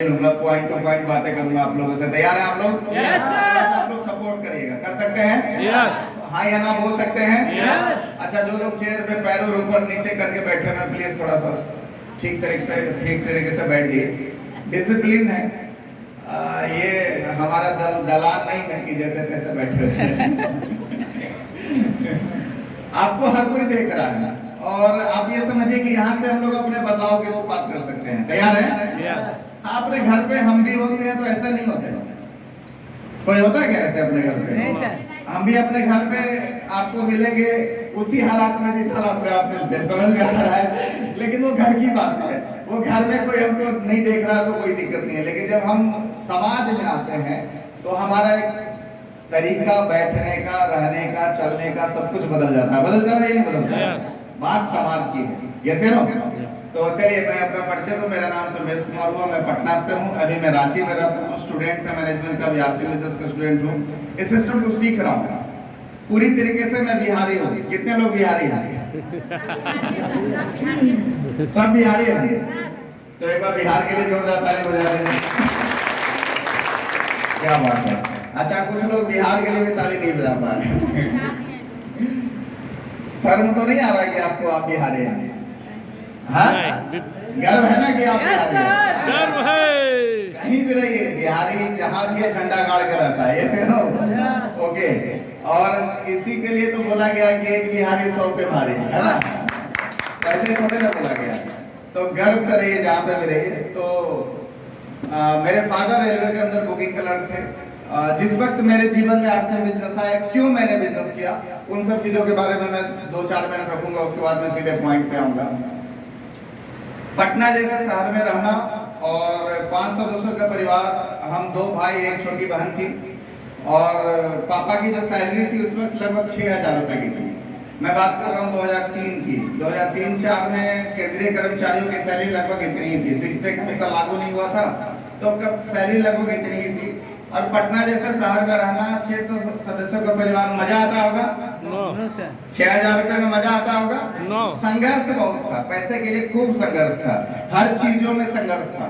लूंगा, point two point बातें करूंगा आप लोगों से। तैयार हैं आप लोग? Yes sir. आप लोग सपोर्ट करिएगा, कर सकते हैं? यस। हाँ या ना बोल सकते हैं? यस। अच्छा, जो लोग चेयर पे पैरों ऊपर नीचे करके बैठे हैं प्लीज थोड़ा सा ठीक तरीके से बैठिए। डिसिप्लिन है। ये हमारा दलान नहीं है कि जैसे तैसे बैठे हैं। आपको हर कोई देख रहा है और आप ये समझिए कि यहाँ से हम लोग अपने बदलाव की शुरुआत कर सकते हैं। तैयार है? यस। अपने घर पे हम भी होते हैं तो ऐसा नहीं होते। कोई होता है क्या ऐसे अपने घर पे? नहीं सर। हम भी अपने घर पे आपको मिलेंगे उसी हालात में जिस हालात में आप मिलते हैं, समझ में आ रहा है? लेकिन वो घर की बात है, वो घर में कोई हमको नहीं देख रहा तो कोई दिक्कत नहीं है। लेकिन जब हम समाज में आते हैं तो हमारा एक तरीका बैठने का, रहने का, चलने का सब कुछ बदल जाता है। बदल जाता है या नहीं बदलता? Yes. बात समाज की है। यस या नो? तो चलिए, मैं अपना परिचय दूं। मेरा नाम समेश कुमार हुआ, मैं पटना से हूं। अभी मैं रांची में रहता हूं। स्टूडेंट था मैनेजमेंट का, बीआरसी बिजनेस का स्टूडेंट हूं। इस सिस्टम को सीख रहा हूं पूरी तरीके से। मैं बिहारी हूं। कितने लोग बिहारी हैं? सब बिहारी हैं? तो एक बार बिहार के लिए जोरदार ताली बजा दें। क्या बात है। अच्छा, कुछ लोग बिहार के लिए भी ताली नहीं बजा पा रहे। शर्म तो नहीं आ रहा कि आपको आप बिहारी हैं? हाँ? गर्व है ना कि आप बिहारी हैं? गर्व है। कहीं भी रहिए, बिहारी जहाँ भी है झंडा गाड़ कर रहता है। ऐसे नो? ओके। और इसी के लिए तो बोला गया कि एक बिहारी 100 पे भारी, है ना? ऐसे थोड़े ना बोला गया। तो गर्व से रहिए जहाँ पे भी रहिए। तो मेरे फादर रेलवे के अंदर बुकिंग क्लर्क थे। जिस वक्त मेरे जीवन में आर्ट्स एंड बिजनेस आया, क्यों मैंने बिजनेस किया, उन सब चीजों के बारे में मैं 2-4 मिनट रखूंगा। उसके बाद मैं सीधे पॉइंट पे आऊंगा। पटना जैसे शहर में रहना और 5 सदस्यों का परिवार, हम 2 भाई, एक छोटी बहन थी। और पापा की जो सैलरी थी उस वक्त लगभग 6000 रुपए की थी। मैं बात कर रहा हूँ 2003 की। 2003-04 में केंद्रीय कर्मचारियों की सैलरी लगभग इतनी ही थी। 6 पे हमेशा लागू नहीं हुआ था, तो कब सैलरी लगभग इतनी ही थी। और पटना जैसे शहर में रहना, 600 सदस्यों का परिवार, मजा आता होगा? नो। 6000 रुपए में मजा आता होगा? नो। संघर्ष बहुत था, पैसे के लिए खूब संघर्ष था, हर चीजों में संघर्ष था।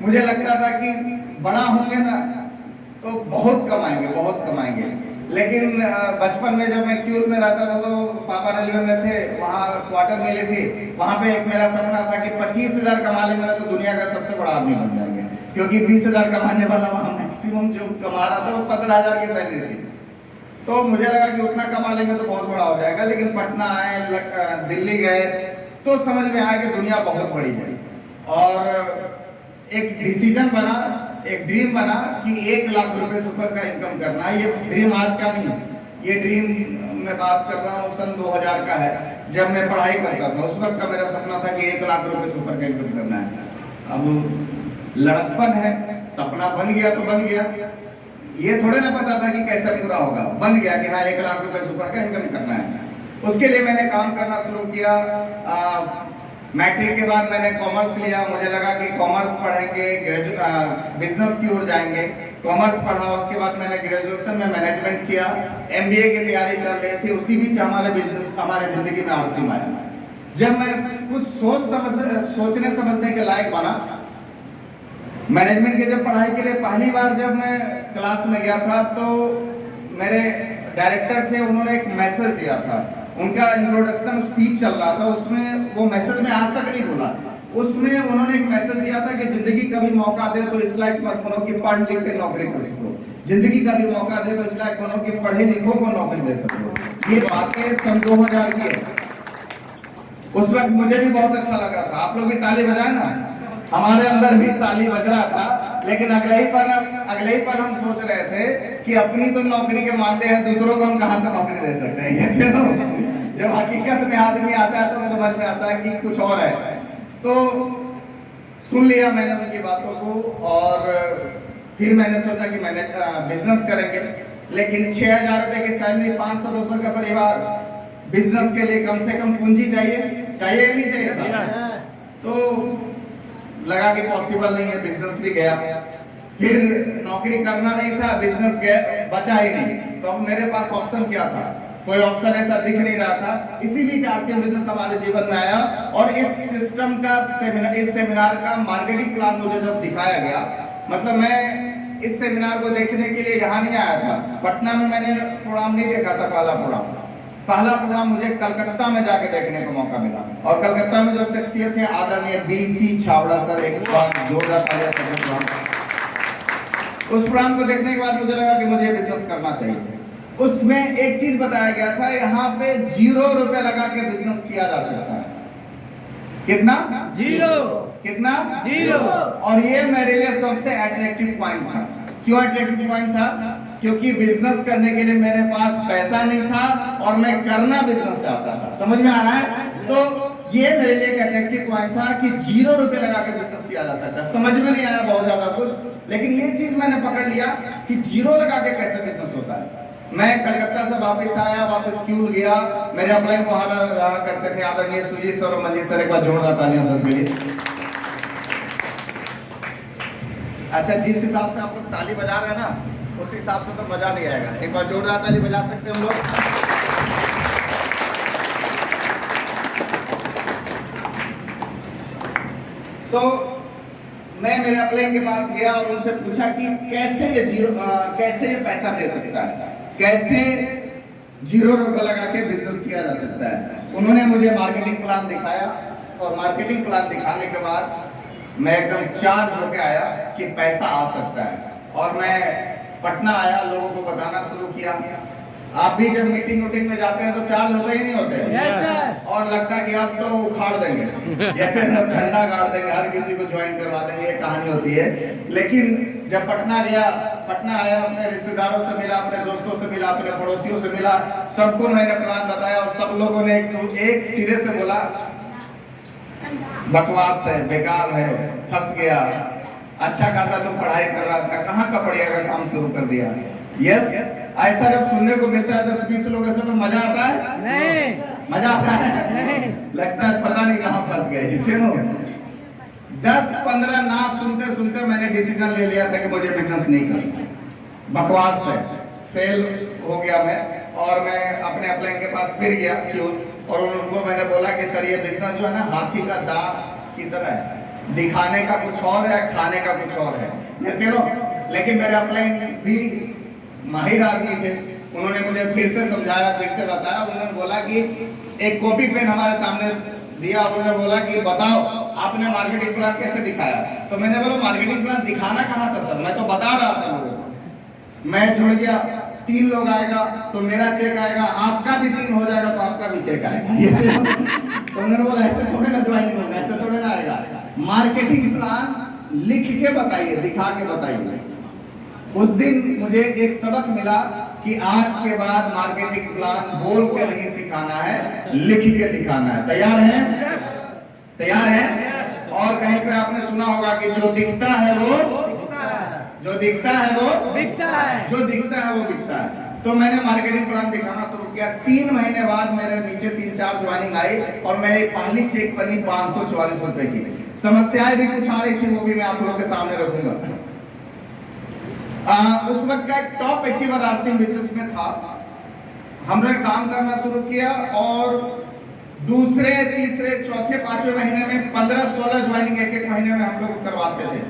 मुझे लगता था कि बड़ा होंगे ना तो बहुत कमाएंगे। लेकिन बचपन में जब मैं क्यूल में रहता था तो पापा रेलवे में थे, वहाँ क्वार्टर मिली थी। वहाँ पे एक मेरा सपना था कि 25,000 कमा लेंगे ना तो दुनिया का सबसे बड़ा आदमी बन जाएंगे। क्योंकि 20,000 कमाने वाला वहाँ मैक्सिमम जो कमा रहा था वो 15,000 की सैलरी थी। तो मुझे लगा कि उतना कमा लेंगे तो बहुत बड़ा हो जाएगा। लेकिन पटना आए, दिल्ली गए तो समझ में आया कि दुनिया बहुत बड़ी है। और एक डिसीजन बना, एक ड्रीम बना कि 1 लाख रुपए से ऊपर का इनकम करना है। ये ड्रीम आज का नहीं है, ये ड्रीम मैं बात कर रहा हूँ सन 2000 का है, जब मैं पढ़ाई करता था। उस वक्त का मेरा सपना था कि 1 लाख रुपए से ऊपर का इनकम करना है। अब लड़कपन है, सपना बन गया तो बन गया। ये थोड़े ना पता था कि कैसे पूरा होगा। बन गया कि हाँ 1 लाख रुपए से ऊपर का इनकम करना है। उसके लिए मैंने काम करना शुरू किया। मैट्रिक के बाद मैंने कॉमर्स लिया। मुझे लगा कि कॉमर्स पढ़ेंगे, बिजनेस की ओर जाएंगे। कॉमर्स पढ़ा, उसके बाद मैंने ग्रेजुएशन में मैनेजमेंट किया। एमबीए की तैयारी चल रही थी। उसी बीच हमारे जिंदगी में आरसीएम आया। जब मैं कुछ सोचने समझने के लायक बना, मैनेजमेंट की जब पढ़ाई के लिए पहली बार जब मैं क्लास में गया था तो मेरे डायरेक्टर थे, उन्होंने एक मैसेज दिया था। उनका इंट्रोडक्शन स्पीच चल रहा था, उसमें वो मैसेज में आज तक नहीं भूला। उसमें उन्होंने एक मैसेज दिया था कि जिंदगी कभी मौका दे तो इस लायक मत बनो कि पढ़ लिख के नौकरी कर सको। जिंदगी कभी मौका दे तो इस लायक बनो कि पढ़े लिखो को नौकरी दे सको। ये बातें सन 2000 की है। उस वक्त मुझे भी बहुत अच्छा लगा था। आप लोग भी ताली बजाए ना? हमारे अंदर भी ताली बज रहा था। लेकिन अगले ही पल हम सोच रहे थे कि अपनी तो नौकरी के मानते हैं, दूसरों को हम कहां से नौकरी दे सकते हैं। ऐसे तो जब हकीकत में आदमी आता है तो समझ में आता है कि कुछ और है। तो सुन लिया मैंने उनकी बातों को और फिर मैंने सोचा कि मैंने बिजनेस करेंगे। लेकिन 6000 रुपए की सैलरी, 5 सदस्यों का परिवार, बिजनेस के लिए कम से कम पूंजी चाहिए या नहीं चाहिए? तो लगा कि पॉसिबल नहीं है, बिजनेस भी गया। फिर नौकरी करना नहीं था, बिजनेस गया, बचा ही नहीं। तो अब मेरे पास ऑप्शन क्या था? कोई ऑप्शन ऐसा दिख नहीं रहा था। इसी बीच आरसीएम बिजनेस हमारे जीवन में आया और इस सिस्टम का इस सेमिनार का मार्केटिंग प्लान मुझे जब दिखाया गया, मतलब मैं इस सेमिनार को देखने के लिए यहाँ नहीं आया था। पटना में मैंने प्रोग्राम नहीं देखा था। पहला प्रोग्राम मुझे कलकत्ता में जाके देखने का मौका मिला और कलकत्ता में जो शख्सियत है आदरणीय बीसी छाबड़ा सर, एक बार जोरदार तालियां प्रोग्राम। उस प्रोग्राम को देखने के बाद मुझे लगा कि मुझे बिजनेस करना चाहिए। उसमें एक चीज बताया गया था, यहाँ पे 0 रुपए लगा के बिजनेस किया जा सकता है। कितना? 0। कितना? 0। और ये मेरे लिए सबसे अट्रैक्टिव पॉइंट था। क्यों अट्रैक्टिव पॉइंट था? क्योंकि बिजनेस करने के लिए मेरे पास पैसा नहीं था और मैं करना बिजनेस चाहता था। समझ में आ रहा है? तो ये मेरे लिए एक अट्रैक्टिव पॉइंट था कि 0 रुपए लगा के बिजनेस किया जा सकता है। समझ में नहीं आया बहुत ज्यादा कुछ, लेकिन ये चीज मैंने पकड़ लिया कि 0 लगा के कैसे बिजनेस होता है। मैं कलकत्ता से वापस आया, वापस क्यों गया, मेरे अपलाइन वहां रहा करते थे आदरणीय सुजीत सर और मंजीत सर, एक बार जोरदार तालियां सर के लिए। अच्छा, जिस हिसाब से आप लोग ताली बजा रहे हैं ना, उस हिसाब से तो मजा नहीं आएगा। एक बार जोरदार ताली बजा सकते हैं हम लोग। तो मैं मेरे अपलाइन के पास गया और उनसे पूछा कि कैसे ये पैसा दे सकता है, कैसे 0 रुपए लगा के बिजनेस किया जा सकता है। उन्होंने मुझे मार्केटिंग प्लान दिखाया और मार्केटिंग प्लान दिखाने के बाद मैं एकदम चार्ज होके आया कि पैसा आ सकता है। और मैं पटना आया, लोगों को बताना शुरू किया। आप भी जब मीटिंग में जाते हैं तो चार्ज होते ही नहीं होते। yes, और लगता है कि आप तो उखाड़ देंगे, जैसे झंडा गाड़ देंगे, हर किसी को ज्वाइन करवा देंगे, ये कहानी होती है। लेकिन जब पटना आया, अपने रिश्तेदारों से मिला, अपने दोस्तों से मिला, अपने पड़ोसियों से मिला, सबको मैंने प्लान बताया और सब लोगों ने एक सिरे से बोला बकवास है, बेकार है, फंस गया, अच्छा खासा तो पढ़ाई कर रहा था, कहाँ का पढ़िया का काम शुरू कर दिया। यस, ऐसा जब सुनने को मिलता है 10-20 लोगों से तो मजा आता है? नहीं। मजा आता है? नहीं। लगता है पता नहीं कहाँ फंस गए। इसे 10-15 ना सुनते सुनते मैंने डिसीजन ले लिया था कि मुझे बिजनेस नहीं करना, बकवास है, फेल हो गया मैं। और मैं अपने अपलाइन के पास फिर गया क्यों, और उनको मैंने बोला कि सर ये बिजनेस जो है ना हाथी का दांत की तरह है, दिखाने का कुछ और है, खाने का कुछ और है, जैसे नो। लेकिन मेरे अपलाइन भी माहिर आदमी थे, उन्होंने मुझे फिर से समझाया, फिर से बताया। उन्होंने बोला कि एक कॉपी पेन हमारे सामने दिया, उन्होंने बोला कि बताओ आपने मार्केटिंग प्लान कैसे दिखाया। तो मैंने बोला मार्केटिंग प्लान दिखाना कहाँ था सर, मैं तो बता रहा था लोगों को। मैं जुड़ गया, 3 लोग आएगा तो मेरा चेक आएगा, आपका भी 3 हो जाएगा तो आपका भी चेक आएगा। तो उन्होंने बोला ऐसे थोड़े ना ज्वाइनिंग होगा, ऐसे थोड़े ना आएगा, मार्केटिंग प्लान लिख के बताइए, दिखा के बताइए। उस दिन मुझे एक सबक मिला कि आज के बाद मार्केटिंग प्लान बोल के नहीं सिखाना है, लिख के दिखाना है। तैयार हैं? तैयार हैं? और कहीं पे आपने सुना होगा कि जो दिखता है वो बिकता है, जो दिखता है वो बिकता है। तो मैंने मार्केटिंग प्लान दिखाना शुरू किया। 3 महीने बाद मेरे नीचे 3-4 ज्वाइनिंग आई और मेरी पहली चेक बनी 544 रुपए की। समस्याएं भी कुछ आ रही थी, वो भी मैं आप लोगों के सामने रखूंगा। उस वक्त का एक टॉप अचीवर आरसीएम बिजनेस में था। हमने काम करना शुरू किया और दूसरे, तीसरे, चौथे, 5वें महीने में 15-16 ज्वाइनिंग एक महीने में हम लोग करवाते थे।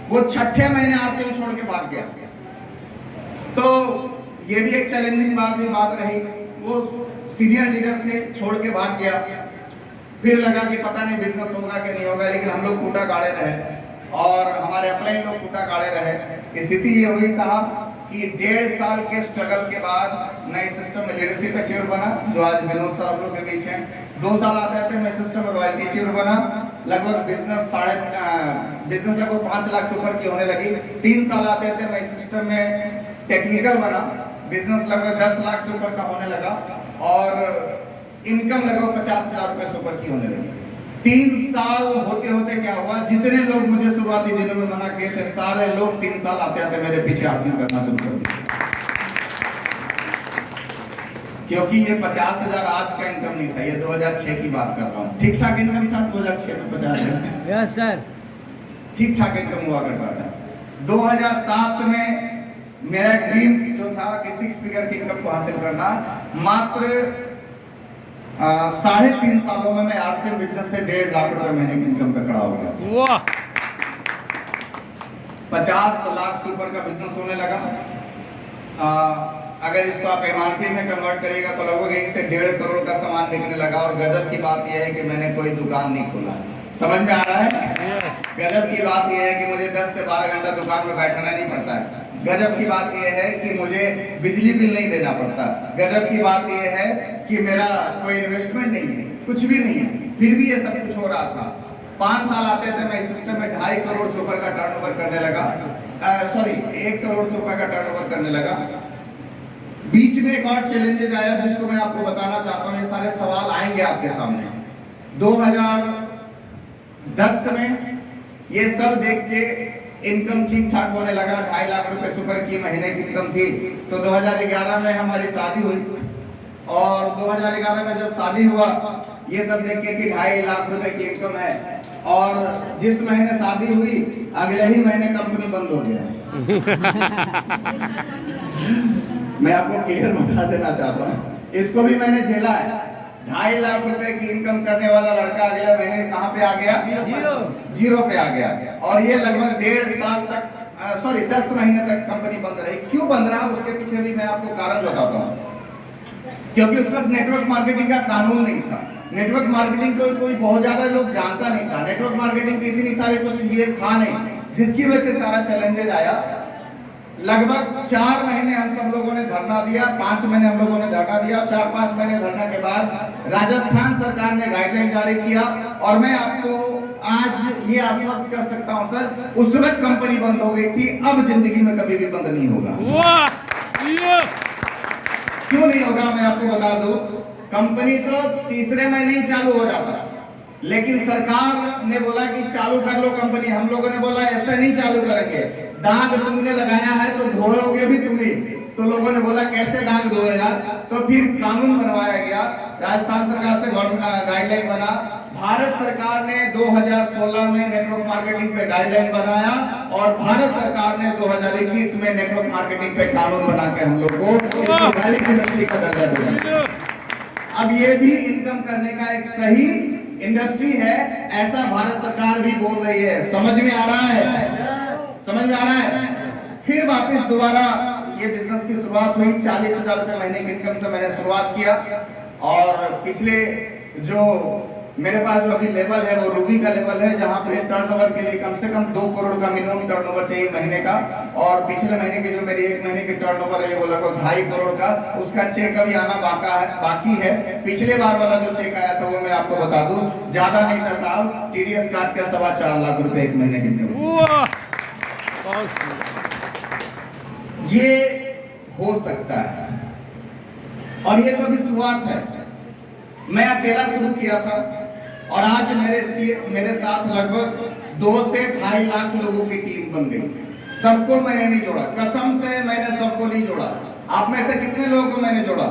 वो 6ठे महीने आरसीएम छोड़ के भाग गया। तो ये भी एक चैलेंजिंग बात रही। वो सीनियर लीडर थे, छोड़ के भाग गया। फिर लगा कि पता नहीं बिजनेस होगा कि नहीं होगा, लेकिन हम लोग कूटा गाड़े रहे और हमारे अपलाइन लोग कूटा गाड़े रहे। स्थिति ये हुई साहब कि 1.5 साल के स्ट्रगल के बाद नए सिस्टम में लीडरशिप अचीवर बना, जो आज विनोद सर हम लोग के बीच हैं। 2 साल आते मैं सिस्टम में रॉयल्टी अचीवर बना। लगभग बिजनेस लगभग 5 लाख से ऊपर की होने लगी। 3 साल आते मैं सिस्टम में टेक्निकल बना, बिजनेस लगभग 10 लाख से ऊपर का होने लगा और इनकम लगभग 50,000 रुपए से ऊपर की होने लगी। 3 साल होते होते क्या हुआ, जितने लोग मुझे शुरुआती दिनों में मना किए थे, सारे लोग 3 साल आते आते मेरे पीछे आरसीएम करना शुरू कर दिया। क्योंकि ये 50,000 आज का इनकम नहीं था, ये 2006 की बात कर रहा हूँ। ठीक ठाक इनकम था 2006 में 50,000। यस सर, ठीक ठाक इनकम हुआ करता था। 2007 में मेरा ड्रीम जो था कि 6 फिगर की इनकम को हासिल करना, मात्र 3.5 सालों में मैं आरसीएम बिजनेस से 1.5 लाख रुपए महीने की इनकम पे खड़ा हो गया। वाह! 50 लाख से ऊपर का बिजनेस होने लगा। अगर इसको आप एमआरपी में कन्वर्ट करिएगा तो लगभग 1 से 1.5 करोड़ का सामान बिकने लगा। और गजब की बात यह है कि मैंने कोई दुकान नहीं खोला। समझ में आ रहा है? गजब की बात यह है कि मुझे 10 से 12 घंटा दुकान में बैठना नहीं पड़ता है। गजब की बात यह है कि मुझे बिजली बिल नहीं देना पड़ता। गजब की बात यह है कि मेरा कोई इन्वेस्टमेंट नहीं है, कुछ भी नहीं है, फिर भी ये सब कुछ हो रहा था। 5 साल आते थे मैं इस सिस्टम में 2.5 करोड़ से ऊपर का टर्नओवर करने लगा। 1 करोड़ से ऊपर का टर्नओवर करने लगा। बीच में एक और चैलेंजेस आया जिसको मैं आपको बताना चाहता हूँ। ये सारे सवाल आएंगे आपके सामने। 2010 में ये सब देख के इनकम ठीक ठाक होने लगा। 2.5 लाख रुपए से ऊपर की महीने की इनकम थी। तो 2011 में हमारी शादी हुई और 2011 में जब शादी हुआ, ये सब देख के कि 2.5 लाख रुपए की इनकम है, और जिस महीने शादी हुई अगले ही महीने कंपनी बंद हो गया। मैं आपको क्लियर बता देना चाहता हूँ, इसको भी मैंने झेला है। 2.5 लाख रुपए की इनकम करने वाला लड़का अगले महीने कहाँ पे आ गया? जीरो पे आ गया। और ये लगभग 1.5 साल तक 10 महीने तक कंपनी बंद रही। क्यों बंद रहा, उसके पीछे भी मैं आपको कारण बताता हूँ। क्योंकि उस वक्त नेटवर्क मार्केटिंग का कानून नहीं था। नेटवर्क मार्केटिंग को कोई बहुत ज्यादा लोग जानता नहीं था। नेटवर्क मार्केटिंग की इतनी सारी कुछ ये था नहीं, जिसकी वजह से सारा चैलेंजेस आया। लगभग 4 महीने हम सब लोगों ने धरना दिया, 5 महीने हम लोगों ने धरना दिया। 4-5 महीने धरना के बाद राजस्थान सरकार ने गाइडलाइन जारी किया। और मैं आपको आज ये आश्वस्त कर सकता हूं सर, उस वक्त कंपनी बंद हो गई थी, अब जिंदगी में कभी भी बंद नहीं होगा। क्यों नहीं होगा मैं आपको बता दूं। कंपनी तो तीसरे महीने ही चालू हो जाता, लेकिन सरकार ने बोला कि चालू कर लो कंपनी। हम लोगों ने बोला ऐसे नहीं चालू करेंगे, दाग तुमने लगाया है तो धोओगे भी तुम ही। तो लोगों ने बोला कैसे दाग धोएगा, तो फिर कानून बनवाया गया। राजस्थान सरकार से गाइडलाइन बना। भारत सरकार ने 2016 में नेटवर्क मार्केटिंग पे गाइडलाइन बनाया और भारत सरकार ने 2021 में नेटवर्क मार्केटिंग पे कानून बना के हम लोग को इंडस्ट्री का दर्जा दिया। अब ये भी इनकम करने का एक सही इंडस्ट्री है, ऐसा भारत सरकार भी बोल रही है। समझ में आ रहा है? समझ में आ रहा है? फिर वापस दोबारा ये बिजनेस की शुरुआत हुई। 40,000 रुपए महीने की इनकम से मैंने शुरुआत किया। और पिछले जो मेरे पास जो अभी लेवल है वो रूबी का लेवल है, जहां पे टर्नओवर के लिए कम से कम 2 करोड़ का मिनिमम टर्नओवर चाहिए महीने का। और पिछले महीने की जो मेरी 1 महीने की टर्नओवर है वो लगभग 2.5 करोड़ का, उसका चेक अभी आना बाकी है। पिछले बार वाला जो चेक आया था वो मैं आपको बता दूं, ज्यादा नहीं था साहब, टीडीएस काट के 4.25 लाख रुपए 1 महीने की। ये हो सकता है, और ये तो अभी शुरुआत है। मैं अकेला शुरू किया था और आज मेरे साथ लगभग 2 से 2.5 लाख लोगों की टीम बन गई। सबको मैंने नहीं जोड़ा, कसम से मैंने सबको नहीं जोड़ा। आप में से कितने लोगों को मैंने जोड़ा?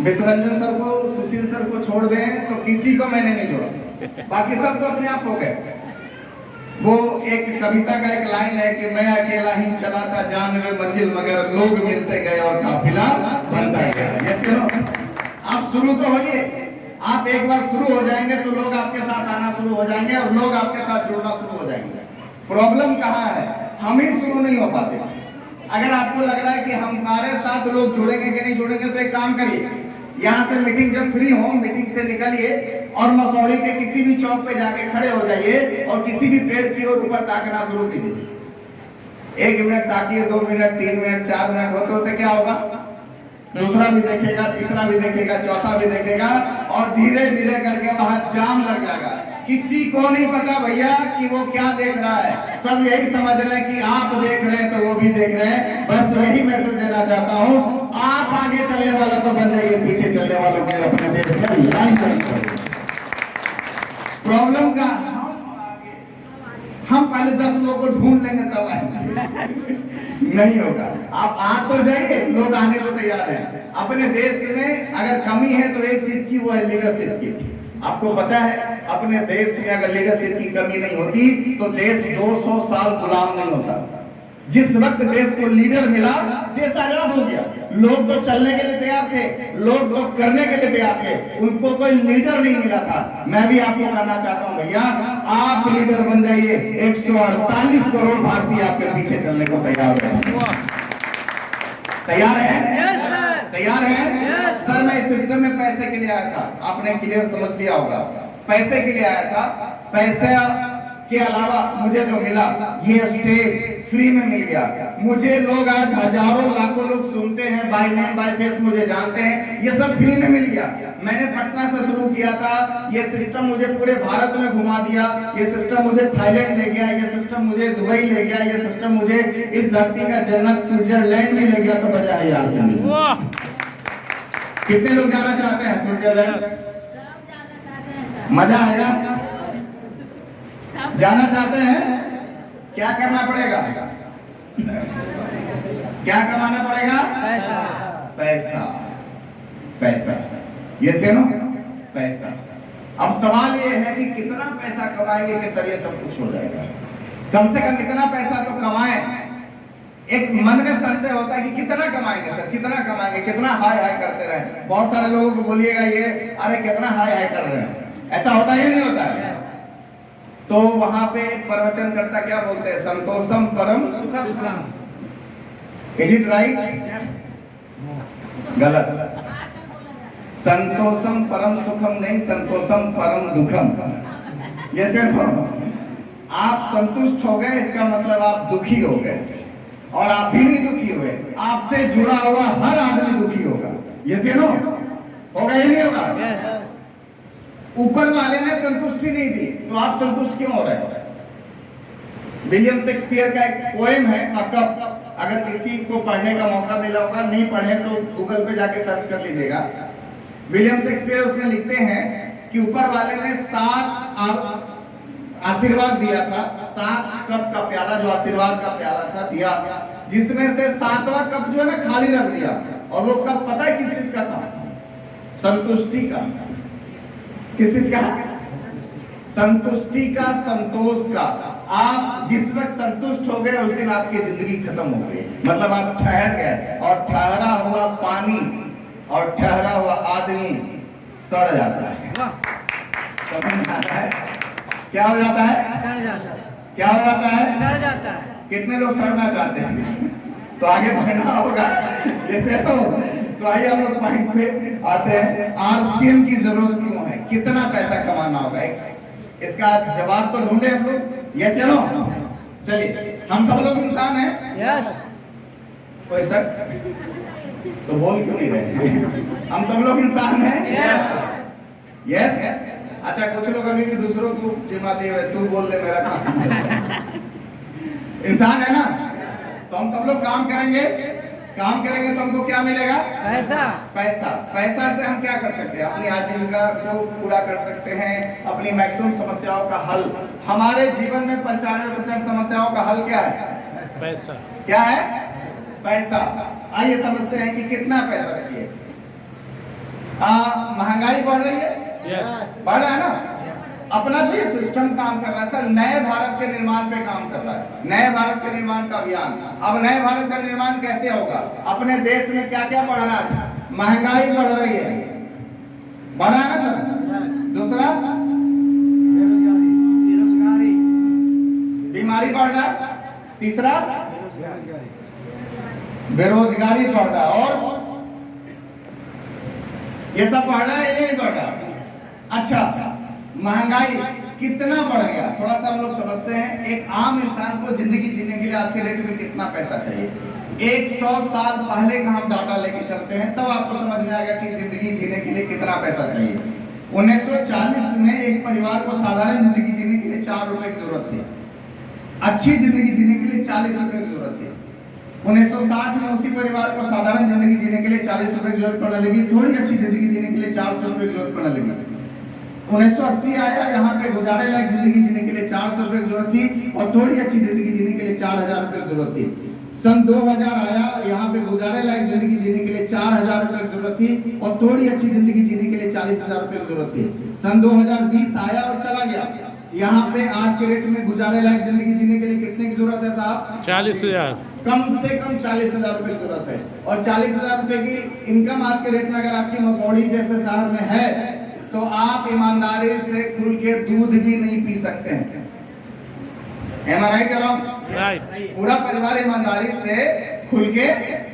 विश्वरंजन सर को, सुशील सर को छोड़ दें तो किसी को मैंने नहीं जोड़ा, बाकी सब तो अपने आप हो गए। वो एक कविता का एक लाइन है कि मैं अकेला ही चला था जानवे मंजिल, मगर लोग मिलते गए और काफिला बनता गया। जैसे आप शुरू तो होइए, आप एक बार शुरू हो जाएंगे तो लोग आपके साथ आना शुरू हो जाएंगे और लोग आपके साथ जुड़ना शुरू हो जाएंगे। प्रॉब्लम कहाँ है? हम ही शुरू नहीं हो पाते। अगर आपको लग रहा है कि हमारे साथ लोग जुड़ेंगे कि नहीं जुड़ेंगे, तो एक काम करिए, यहाँ से मीटिंग जब फ्री हो, मीटिंग से निकलिए और मसौड़ी के किसी भी चौक पे जाके खड़े हो जाइए और किसी भी पेड़ की ओर ऊपर ताकना शुरू कीजिए। 1 मिनट ताकिए, 2 मिनट, 3 मिनट, 4 मिनट, होते होते क्या होगा? दूसरा भी देखेगा, तीसरा भी देखेगा, चौथा भी देखेगा, और धीरे धीरे करके वहां जाम लग जाएगा। किसी को नहीं पता भैया कि वो क्या देख रहा है, सब यही समझ रहे हैं कि आप देख रहे हैं तो वो भी देख रहे हैं। बस वही मैसेज देना चाहता हूँ, आप आगे चलने वाला तो बन जाइए, पीछे चलने वालों को अपने देश में लाइन करिए। प्रॉब्लम का हम पहले 10 लोगों को ढूंढ लेंगे तब आएंगे, नहीं होगा। आप आ तो जाइए, लोग आने को तैयार हैं। अपने देश में अगर कमी है तो एक चीज की, वो है लीडरशिप की। आपको पता है अपने देश में अगर लीडरशिप की कमी नहीं होती तो देश 200 साल गुलाम नहीं होता। जिस वक्त देश को लीडर मिला, देश आजाद हो गया। लोग तो चलने के लिए तैयार थे, लोग तो करने के लिए तैयार थे, उनको कोई लीडर नहीं मिला था। मैं भी आपको कहना चाहता हूं भैया, आप लीडर बन जाइए। 148 करोड़ भारतीय आपके पीछे चलने को तैयार है। तैयार है? तैयार है? सर मैं इस सिस्टम में पैसे के लिए आया था, आपने क्लियर समझ लिया होगा। पैसे के लिए आया था, पैसे के अलावा मुझे जो मिला, ये स्टेज फ्री में मिल गया। मुझे लोग आज हजारों लाखों लोग सुनते हैं, बाय नेम बाय फेस मुझे जानते हैं, ये सब फ्री में मिल गया। मैंने पटना से शुरू किया था, ये सिस्टम मुझे पूरे भारत में घुमा दिया, ये सिस्टम मुझे थाईलैंड ले गया, ये सिस्टम मुझे दुबई ले गया, ये सिस्टम मुझे इस धरती का जन्नत स्विट्जरलैंड में ले गया। तो बजा है यार से। कितने लोग जाना चाहते हैं स्विट्जरलैंड? मजा आएगा? जाना चाहते हैं? क्या करना पड़ेगा? क्या कमाना पड़ेगा? पैसा। पैसा, पैसा, ये से नो पैसा। अब सवाल ये है कि कितना पैसा कमाएंगे कि सर ये सब कुछ हो जाएगा। कम से कम इतना पैसा तो कमाएं। एक मन में संशय होता है कि कितना कमाएंगे सर, कितना कमाएंगे, कितना हाय हाय करते रहे। बहुत सारे लोगों को बोलिएगा ये, अरे कितना हाय हाय कर रहे हैं, ऐसा होता है नहीं होता है? तो वहां पे प्रवचन करता क्या बोलते हैं? संतोषम परम सुखम। Is it right? गलत। संतोषम परम सुखम नहीं, संतोषम परम दुखम। जैसे आप संतुष्ट हो गए, इसका मतलब आप दुखी हो गए, और आप भी नहीं दुखी हुए, आपसे जुड़ा हुआ हर आदमी दुखी होगा। ये से नो होगा ही नहीं होगा? ऊपर वाले ने संतुष्टि नहीं दी तो आप संतुष्ट क्यों हो रहे हो? विलियम शेक्सपियर का एक पोएम है अ कप, अगर किसी को पढ़ने का मौका मिला होगा, नहीं पढ़े तो गूगल पे जाके सर्च कर लीजिएगा। विलियम शेक्सपियर उसमें लिखते हैं कि ऊपर वाले ने 7 आशीर्वाद दिया था, 7 कप का प्याला, जो आशीर्वाद का प्याला था दिया, जिसमें से 7वां कप जो है ना खाली रख दिया। और वो कप पता है किस चीज का था? संतुष्टि का। किस चीज का? संतुष्टि का, संतोष का। आप जिस वक्त संतुष्ट हो गए उस दिन आपकी जिंदगी खत्म हो गई, मतलब आप ठहर गए। और ठहरा हुआ पानी और ठहरा हुआ आदमी सड़ जाता है। समझ में आता है? क्या हो जाता है? सड़ जाता है। क्या हो जाता है? सड़ जाता है। कितने लोग सड़ना चाहते हैं? तो आगे बढ़ना होगा। जैसे तो आइए हम लोग पॉइंट पे आते हैं। आरसीएम की जरूरत क्यों है? कितना पैसा कमाना होगा? इसका जवाब तो ढूंढे हम लोग। यस या नो? चलिए, हम सब लोग इंसान हैं। यस। कोई शक? तो बोल क्यों नहीं रहे? हम सब लोग इंसान हैं। यस। यस। अच्छा, कुछ लोग अभी भी दूसरों को जिम्मा दे रहे, तू बोल ले, मेरा काम। इंसान है ना? तो हम सब लोग काम करेंगे, काम करेंगे तो हमको क्या मिलेगा? पैसा। पैसा, पैसा से हम क्या कर सकते हैं? अपनी आजीविका को पूरा कर सकते हैं, अपनी मैक्सिमम समस्याओं का हल। हमारे जीवन में 95% समस्याओं का हल क्या है? पैसा। क्या है? पैसा। आइए समझते हैं कि कितना पैसा। देखिए, महंगाई बढ़ रही है। बढ़ रहा है ना? अपना जो ये सिस्टम काम कर रहा है सर, नए भारत के निर्माण पे काम कर रहा है। नए भारत के निर्माण का अभियान। अब नए भारत का निर्माण कैसे होगा? अपने देश में क्या क्या बढ़ रहा है? महंगाई बढ़ रही है, बढ़ रहा है ना सर? दूसरा, बेरोजगारी, बीमारी बढ़ रहा है। तीसरा, बेरोजगारी बढ़ रहा है। और ये सब बढ़ रहा है, ये नहीं बढ़ रहा। अच्छा, महंगाई कितना बढ़ गया? थोड़ा सा हम लोग समझते हैं। एक आम इंसान को जिंदगी जीने के लिए आज के डेट में कितना पैसा चाहिए? 100 साल पहले का हम डाटा लेके चलते हैं, तब आपको समझ में आएगा कि जिंदगी जीने के लिए कितना पैसा चाहिए। 1940 में एक परिवार को साधारण जिंदगी जीने के लिए 4 रुपए की जरूरत थी। अच्छी जिंदगी जीने के लिए 40 रुपए की जरूरत थी। 1960 में उसी परिवार को साधारण जिंदगी जीने के लिए 40 रुपए की जरूरत पड़ने लगी। थोड़ी अच्छी जिंदगी जीने के लिए 400 रुपए की जरूरत पड़ने लगी। 1980 आया, यहाँ पे गुजारे लायक जिंदगी जीने के लिए 400 रुपए की जरूरत थी, और थोड़ी अच्छी जिंदगी जीने के लिए 4000 रुपए की जरूरत थी। सन 2000 आया, यहाँ पे गुजारे लायक जिंदगी जीने के लिए 4000 रुपए की जरूरत थी और थोड़ी अच्छी जिंदगी जीने के लिए 40,000 रुपए की जरूरत थी। सन 2020 आया और चला गया। यहाँ पे आज के रेट में गुजारे लायक जिंदगी जीने के लिए कितने की जरूरत है साहब? 40,000। कम से कम 40,000 रुपए की जरूरत है। और 40,000 रुपए की इनकम आज के रेट में अगर आपकी मसौड़ी जैसे शहर में है तो आप ईमानदारी से खुल के दूध भी नहीं पी सकते हैं। Am I right or wrong? Right. पूरा परिवार ईमानदारी से खुल के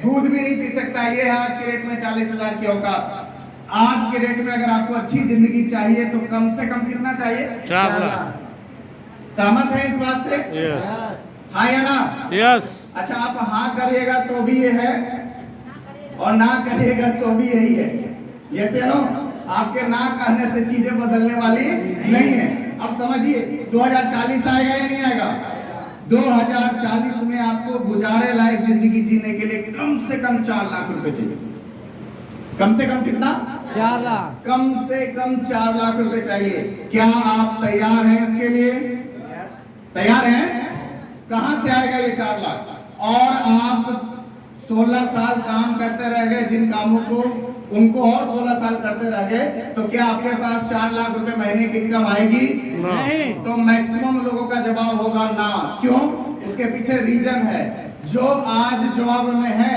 दूध भी नहीं पी सकता। ये है आज के रेट में 40,000 की औकात। आज के रेट में अगर आपको अच्छी जिंदगी चाहिए तो कम से कम कितना चाहिए? 4 लाख। सहमत है इस बात से? यस हाँ या ना? यस। अच्छा, आप हाँ करिएगा तो भी ये है और ना करिएगा तो भी यही है। ये से नो, आपके ना कहने से चीजें बदलने वाली नहीं है। अब समझिए 2040 आएगा या नहीं आएगा? 2040 में आपको गुजारे लायक जिंदगी जीने के लिए कम से कम 4 लाख रुपए चाहिए। कम से कम कितना? 4 लाख। कम से कम 4 लाख रुपए चाहिए। क्या आप तैयार हैं इसके लिए? तैयार हैं? कहां से आएगा ये 4 लाख? और आप 16 साल काम करते रह गए जिन कामों को, उनको और 16 साल करते रह गए, तो क्या आपके पास 4 लाख रुपए महीने की इनकम आएगी? नहीं। तो मैक्सिमम लोगों का जवाब होगा ना। क्यों? उसके पीछे रीजन है। जो आज जॉब में है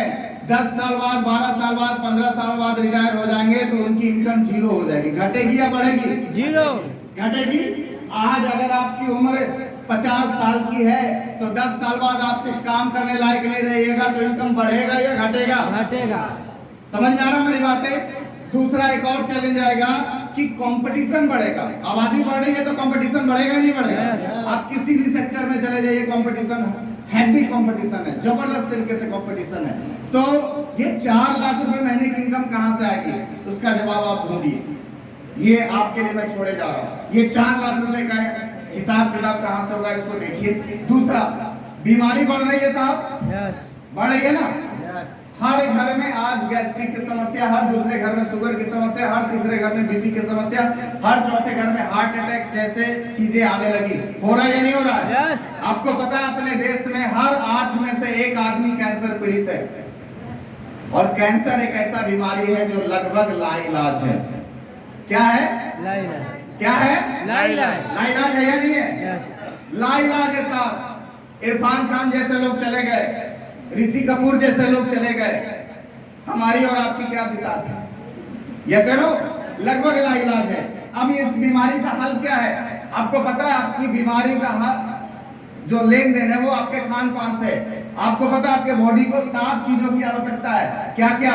10 साल बाद, 12 साल बाद, 15 साल बाद रिटायर हो जाएंगे तो उनकी इनकम 0 हो जाएगी। घटेगी या बढ़ेगी? 0 घटेगी। आज अगर आपकी उम्र 50 साल की है तो 10 साल बाद आप कुछ काम करने लायक नहीं रहिएगा तो इनकम बढ़ेगा या घटेगा? घटेगा। समझ में आ रहा मेरी बातें? दूसरा एक और चैलेंज आएगा कि कंपटीशन बढ़ेगा। आबादी बढ़ रही है तो कंपटीशन बढ़ेगा नहीं बढ़ेगा? आप किसी भी सेक्टर में चले जाइए, कंपटीशन है, हैवी कंपटीशन है, जबरदस्त तरीके से कंपटीशन है। तो ये 4 लाख रुपए महीने की इनकम कहां से आएगी? उसका जवाब आप ढूंढिए। ये आपके लिए मैं छोड़े जा रहा हूं। ये 4 लाख रुपए का हिसाब किताब कहां से होगा इसको देखिए। दूसरा, बीमारी बढ़ रही है साहब, यस बढ़ रही है ना? यस। हर घर में आज गैस्ट्रिक की समस्या, हर दूसरे घर में शुगर की समस्या, हर तीसरे घर में बीपी की समस्या, हर चौथे घर में हार्ट अटैक जैसे चीजें आने लगी। हो रहा है या नहीं हो रहा है? यस। आपको पता है अपने देश में हर 8 में से 1 आदमी कैंसर पीड़ित है। और कैंसर एक ऐसा बीमारी है जो लगभग लाइलाज है। क्या है? लाइलाज। क्या है? लाइलाज। लाइलाज है या नहीं है? यस। लाइलाज है साहब। इरफान खान जैसे लोग चले गए, ऋषि कपूर जैसे लोग चले गए, हमारी और आपकी क्या बिसात है? ये करो, लगभग लाइलाज है। अब इस बीमारी का हल क्या है? आपको पता है आपकी बीमारी का हल जो लेन देन है वो आपके खान पान से। आपको पता है आपके बॉडी को 7 चीजों की आवश्यकता है। क्या क्या?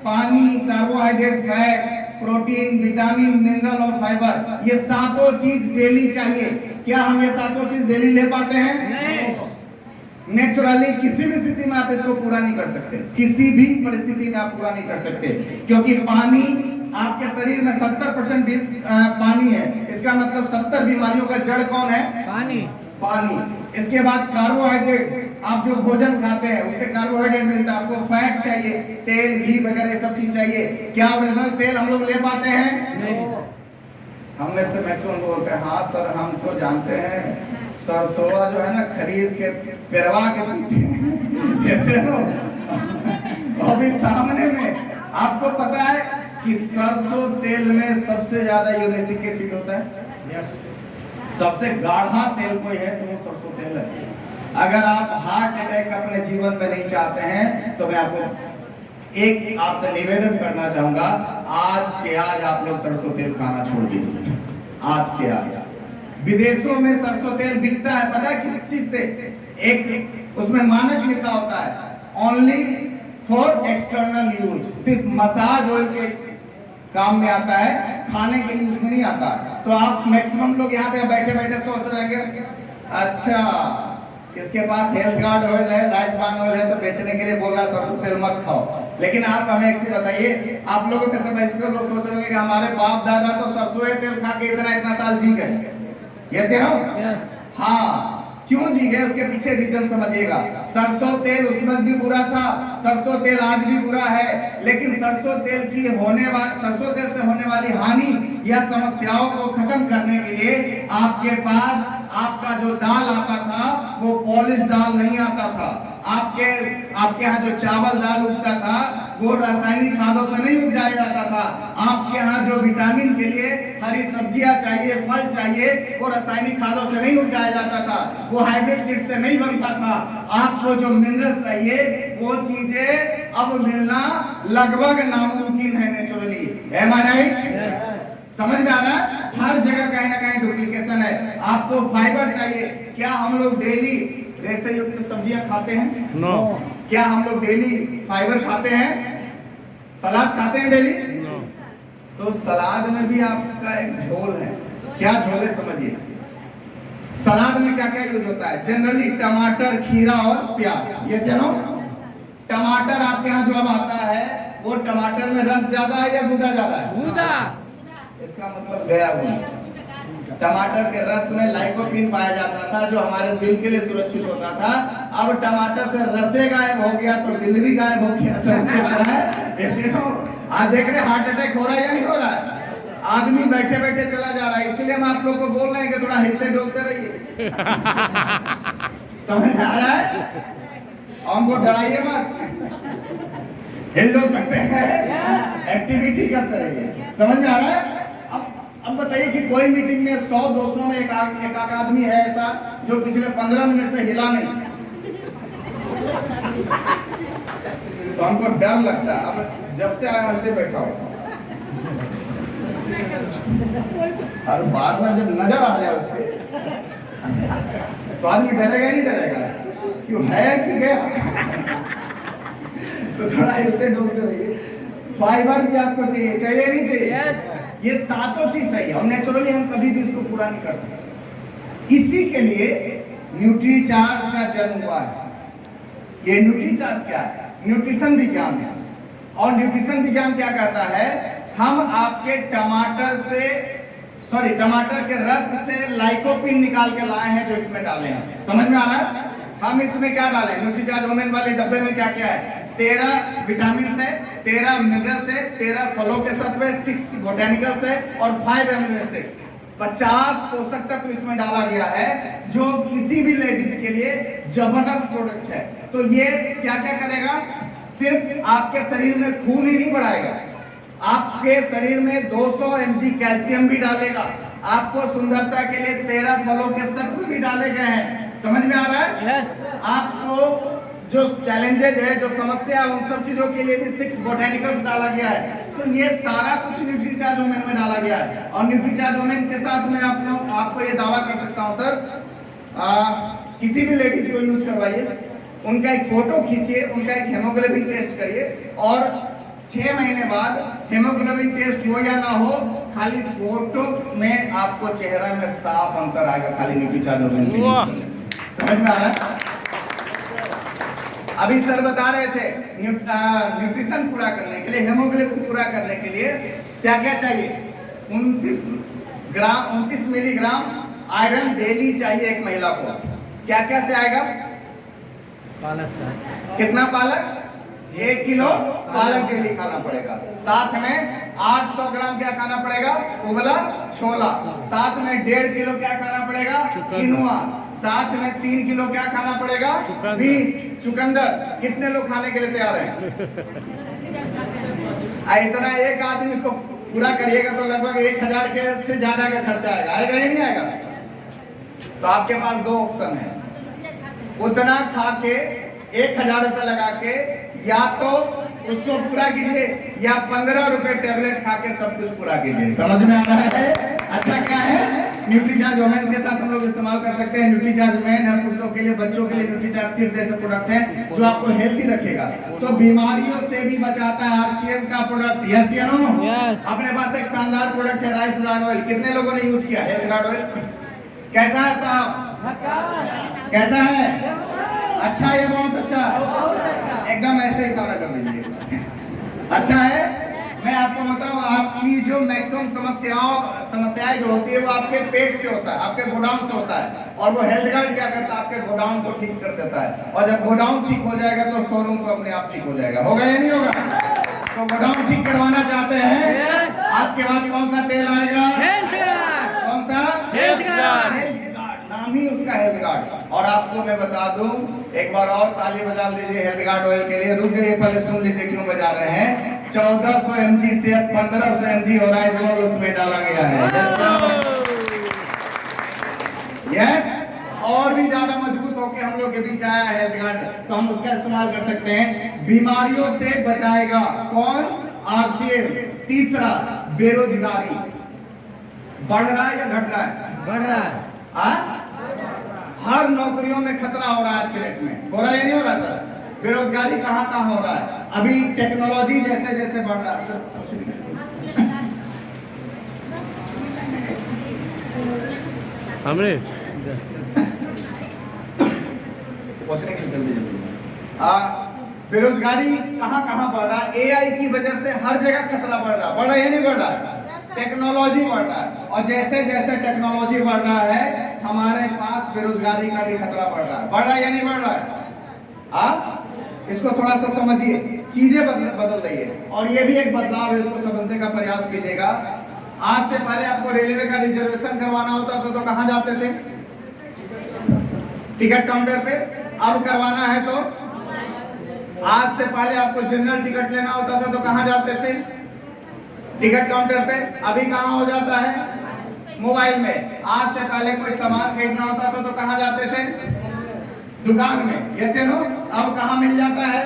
पानी, carbohydrate, fat, protein, vitamin, mineral और फाइबर। ये 7 चीज डेली चाहिए। क्या हम ये 7 चीज डेली ले पाते हैं? नहीं। नेचुरली किसी भी स्थिति में आप इसको पूरा नहीं कर सकते। किसी भी परिस्थिति में आप पूरा नहीं कर सकते, क्योंकि पानी आपके शरीर में 70% पानी है। इसका मतलब 70 बीमारियों का जड़ कौन है? पानी। पानी। इसके बाद कार्बोहाइड्रेट, आप जो भोजन खाते हैं उससे कार्बोहाइड्रेट मिलता है। आपको फैट चाहिए, तेल, घी वगैरह ये सब चीज चाहिए। क्या ओरिजिनल तेल हम लोग ले पाते हैं? नहीं। हम में से मैक्सिमम बोलते हैं हाँ सर हम तो जानते हैं, सरसों जो है ना खरीद के पेरवा के पीते हैं। ऐसे हो अभी सामने में आपको पता है कि सरसों तेल में सबसे ज्यादा यूरिक एसिड होता है। सबसे गाढ़ा तेल कोई है तो वो सरसों तेल है। अगर आप हार्ट अटैक अपने जीवन में नहीं चाहते हैं तो मैं आपको एक आपसे निवेदन करना चाहूंगा, आज के आज आप लोग सरसों तेल खाना छोड़ दीजिए। आज के आज विदेशों में सरसों तेल बिकता है, पता है किस चीज से? एक उसमें मानक लिखा होता है, ओनली फॉर एक्सटर्नल यूज, सिर्फ मसाज ऑयल के काम में आता है, खाने के यूज में नहीं आता। तो आप मैक्सिमम लोग यहाँ पे बैठे बैठे सोच रहे हैं अच्छा इसके पास हेल्थ गार्ड ऑयल है, राइस ब्रान ऑयल है तो बेचने के लिए बोल रहा है सरसों तेल मत खाओ। लेकिन आप हमें एक चीज बताइए, आप लोगों में से मैक्सिमम लोग सोच रहे हैं कि हमारे बाप दादा तो सरसों तेल खा के इतना साल जी गए। Yes no? हाँ, क्यों जी गए उसके पीछे रीजन समझिएगा। सरसों तेल उस वक्त भी बुरा था, सरसों तेल आज भी बुरा है, लेकिन सरसों तेल से होने वाली हानि या समस्याओं को खत्म करने के लिए आपके पास आपका जो दाल आता था वो पॉलिश दाल नहीं आता था। आपके यहाँ जो चावल दाल उगता था वो रासायनिक खादों से नहीं उपजाया जाता था। आपके यहाँ जो विटामिन के लिए हरी सब्जियां चाहिए, फल चाहिए, वो रासायनिक खादों से नहीं उपजाया जाता था, वो हाइब्रिड सीड से नहीं बनता था। आपको जो मिनरल्स चाहिए वो चीजें अब मिलना लगभग नामुमकिन है नेचुरली। एम आई राइट? समझ में आ रहा है? हर जगह कहीं ना कहीं डुप्लीकेशन है। आपको फाइबर चाहिए, क्या हम लोग डेली रेशे युक्त सब्जियां खाते हैं? नो। क्या हम लोग डेली फाइबर खाते हैं? सलाद खाते हैं डेली? नो। तो सलाद में भी आपका एक झोल है। क्या झोल है समझिए। सलाद में क्या क्या यूज होता है? जनरली टमाटर, खीरा और प्याज। ये सुनो, टमाटर आपके यहाँ जो अब आता है वो टमाटर में रस ज्यादा है या गूदा ज्यादा है? गूदा। इसका मतलब गया हुआ। टमाटर के रस में लाइकोपीन पाया जाता था जो हमारे दिल के लिए सुरक्षित होता था। अब टमाटर से रसे गायब हो गया तो दिल भी गायब हो गया। समझ में आ रहा है? ऐसे तो आज देख रहे हार्ट अटैक हो रहा है या नहीं हो रहा है? आदमी बैठे बैठे चला जा रहा है। इसलिए हम आप लोग को बोल रहे हैं कि थोड़ा हिलते डोलते रहिए। समझ में आ रहा है? हमको डराइए मत, हिल डोल सकते हैं, एक्टिविटी करते रहिए। समझ में आ रहा है? अब बताइए कि कोई मीटिंग में 100-200 में एक आदमी है ऐसा जो पिछले 15 मिनट से हिला नहीं, तो हमको डर लगता है। अब जब से आया वैसे बैठा हो और बार बार जब नजर आ जाए उस पर तो आदमी डरेगा नहीं डरेगा? क्यों है कि गया? तो थोड़ा हिलते डुलते रहिए। फाइबर भी आपको चाहिए, चाहिए नहीं चाहिए? ये सातों चीज चाहिए और नेचुरली हम कभी भी इसको पूरा नहीं कर सकते। इसी के लिए न्यूट्रीचार्ज का जन्म हुआ है। ये न्यूट्रीचार्ज क्या है? न्यूट्रिशन विज्ञान है। और न्यूट्रिशन विज्ञान क्या कहता है? हम आपके टमाटर के रस से लाइकोपिन निकाल के लाए हैं जो इसमें डाले हैं। समझ में आ रहा है? हम इसमें क्या डालें? न्यूट्रीचार्ज ओमेन वाले डब्बे में क्या क्या है? 13 विटामिन है, 13 मिनरल्स है, 13 फलों के सत्व है, 6 बोटेनिकल्स है और 5 अमीनो एसिड्स। 50 पोषक तत्व इसमें डाला गया है जो किसी भी लेडीज के लिए जबरदस्त प्रोडक्ट है। तो ये क्या क्या करेगा? सिर्फ आपके शरीर में खून ही नहीं बढ़ाएगा, आपके शरीर में 200 mg कैल्शियम भी डालेगा। आपको सुंदरता के लिए 13 फलों के सत्व भी डाले गए हैं। समझ में आ रहा है? यस। आपको जो चैलेंजेज है, जो समस्या है, उन सब चीजों के लिए भी 6 बोटेनिकल्स डाला गया है। तो ये सारा कुछ न्यूट्रीचार्ज ओमेन में डाला गया है। और न्यूट्रीचार्ज ओमेन के साथ मैं आपको ये दावा कर सकता हूँ सर, किसी भी लेडीज को यूज करवाइए, उनका एक फोटो खींचिए, उनका एक हेमोग्लोबिन टेस्ट करिए और 6 महीने बाद हेमोग्लोबिन टेस्ट हो या ना हो, खाली फोटो में आपको चेहरा में साफ अंतर आएगा खाली न्यूट्रीचार्ज ओमेन के यूज करने से। समझ में आ रहा है? अभी सर बता रहे थे न्यूट्रिशन पूरा करने के लिए, हेमोग्लोबिन पूरा करने के लिए क्या क्या चाहिए? 29 मिलीग्राम आयरन डेली चाहिए एक महिला को। क्या क्या से आएगा? पालक से। कितना पालक? 1 किलो पालक डेली खाना पड़ेगा। साथ में 800 ग्राम क्या खाना पड़ेगा? उबला छोला। साथ में 1.5 किलो क्या खाना पड़ेगा? किनुआ। साथ में 3 किलो क्या खाना पड़ेगा? बीट, चुकंदर। कितने लोग खाने के लिए तैयार हैं? इतना एक आदमी को पूरा करिएगा तो लगभग 1000 के से ज्यादा का खर्चा आएगा। आएगा या नहीं आएगा? तो आपके पास 2 ऑप्शन है। उतना खा के 1000 रुपए लगा के या तो उसको पूरा कीजिए या 15 रुपए टेबलेट खा के सब कुछ पूरा कीजिए। समझ में आ रहा है? अच्छा क्या है? न्यूट्रीचार्ज ओमेन के साथ हम लोग इस्तेमाल कर सकते हैं। न्यूट्रीचार्ज ओमेन हम पुरुषों के लिए, बच्चों के लिए न्यूट्रीचार्ज किड्स जैसे प्रोडक्ट है जो आपको हेल्दी रखेगा, तो बीमारियों से भी बचाता है। आरसीएम का प्रोडक्ट, यस या नो? अपने पास एक शानदार प्रोडक्ट है राइस ब्रान ऑयल। कितने लोगों ने यूज किया हेल्थ गार्ड ऑयल? कैसा है साहब? कैसा है? अच्छा है? बहुत अच्छा। एकदम ऐसे इशारा कर दीजिए। अच्छा है? मैं आपको बताऊं, आपकी जो मैक्सिमम समस्याएं जो होती है वो आपके पेट से होता है, आपके गोडाउन से होता है। और वो हेल्थ गार्ड क्या करता है? आपके गोडाउन को ठीक कर देता है। और जब गोडाउन ठीक हो जाएगा तो शोरूम तो अपने आप ठीक हो जाएगा। होगा या नहीं होगा? तो गोडाउन ठीक करवाना चाहते हैं? आज के बाद कौन सा तेल आएगा? Health guard. कौन सा? Health guard. हेल्थ गार्ड नाम नाम ही उसका हेल्थ गार्ड। और आपको मैं बता दूं, एक बार और ताली बजा दीजिए हेल्थ गार्ड ऑयल के लिए। रुक जाइए, पहले सुन लीजिए क्यों बजा रहे हैं। 1400 mg से 1500 mg ओराइजोल उसमें डाला गया है। यस, और भी ज्यादा मजबूत होकर हम लोग के बीच आया हेल्थ गार्ड, तो हम उसका इस्तेमाल कर सकते हैं। बीमारियों से बचाएगा कौन? आरसीएम। तीसरा, बेरोजगारी बढ़ रहा है या घट रहा है? बढ़ रहा है। हर नौकरियों में खतरा हो रहा है आज के डेट में। हो रहा है या नहीं हो रहा सर? बेरोजगारी कहाँ कहाँ हो रहा है? अभी टेक्नोलॉजी जैसे जैसे बढ़ रहा है सर। हमने पूछने के लिए जल्दी जल्दी बेरोजगारी कहाँ कहाँ बढ़ रहा है? एआई की वजह से हर जगह खतरा बढ़ रहा है। बढ़ रहा है या नहीं बढ़ रहा है? टेक्नोलॉजी बढ़ रहा है, और जैसे जैसे टेक्नोलॉजी बढ़ रहा है हमारे पास बेरोजगारी का भी खतरा बढ़ रहा है। बढ़ रहा है या नहीं बढ़ रहा है? इसको थोड़ा सा समझिए, चीजें बदल रही है, और ये भी एक बदलाव है, इसको समझने का प्रयास कीजिएगा। आज से पहले आपको रेलवे का रिजर्वेशन करवाना होता था तो कहाँ जाते थे? टिकट काउंटर पे। अब करवाना है तो आज से पहले आपको जनरल टिकट लेना होता था तो कहाँ जाते थे? टिकट काउंटर पे। अभी कहाँ हो जाता है? मोबाइल में। आज से पहले कोई सामान खरीदना होता था तो कहाँ जाते थे? दुकान में। ऐसे नो, अब कहाँ मिल जाता है?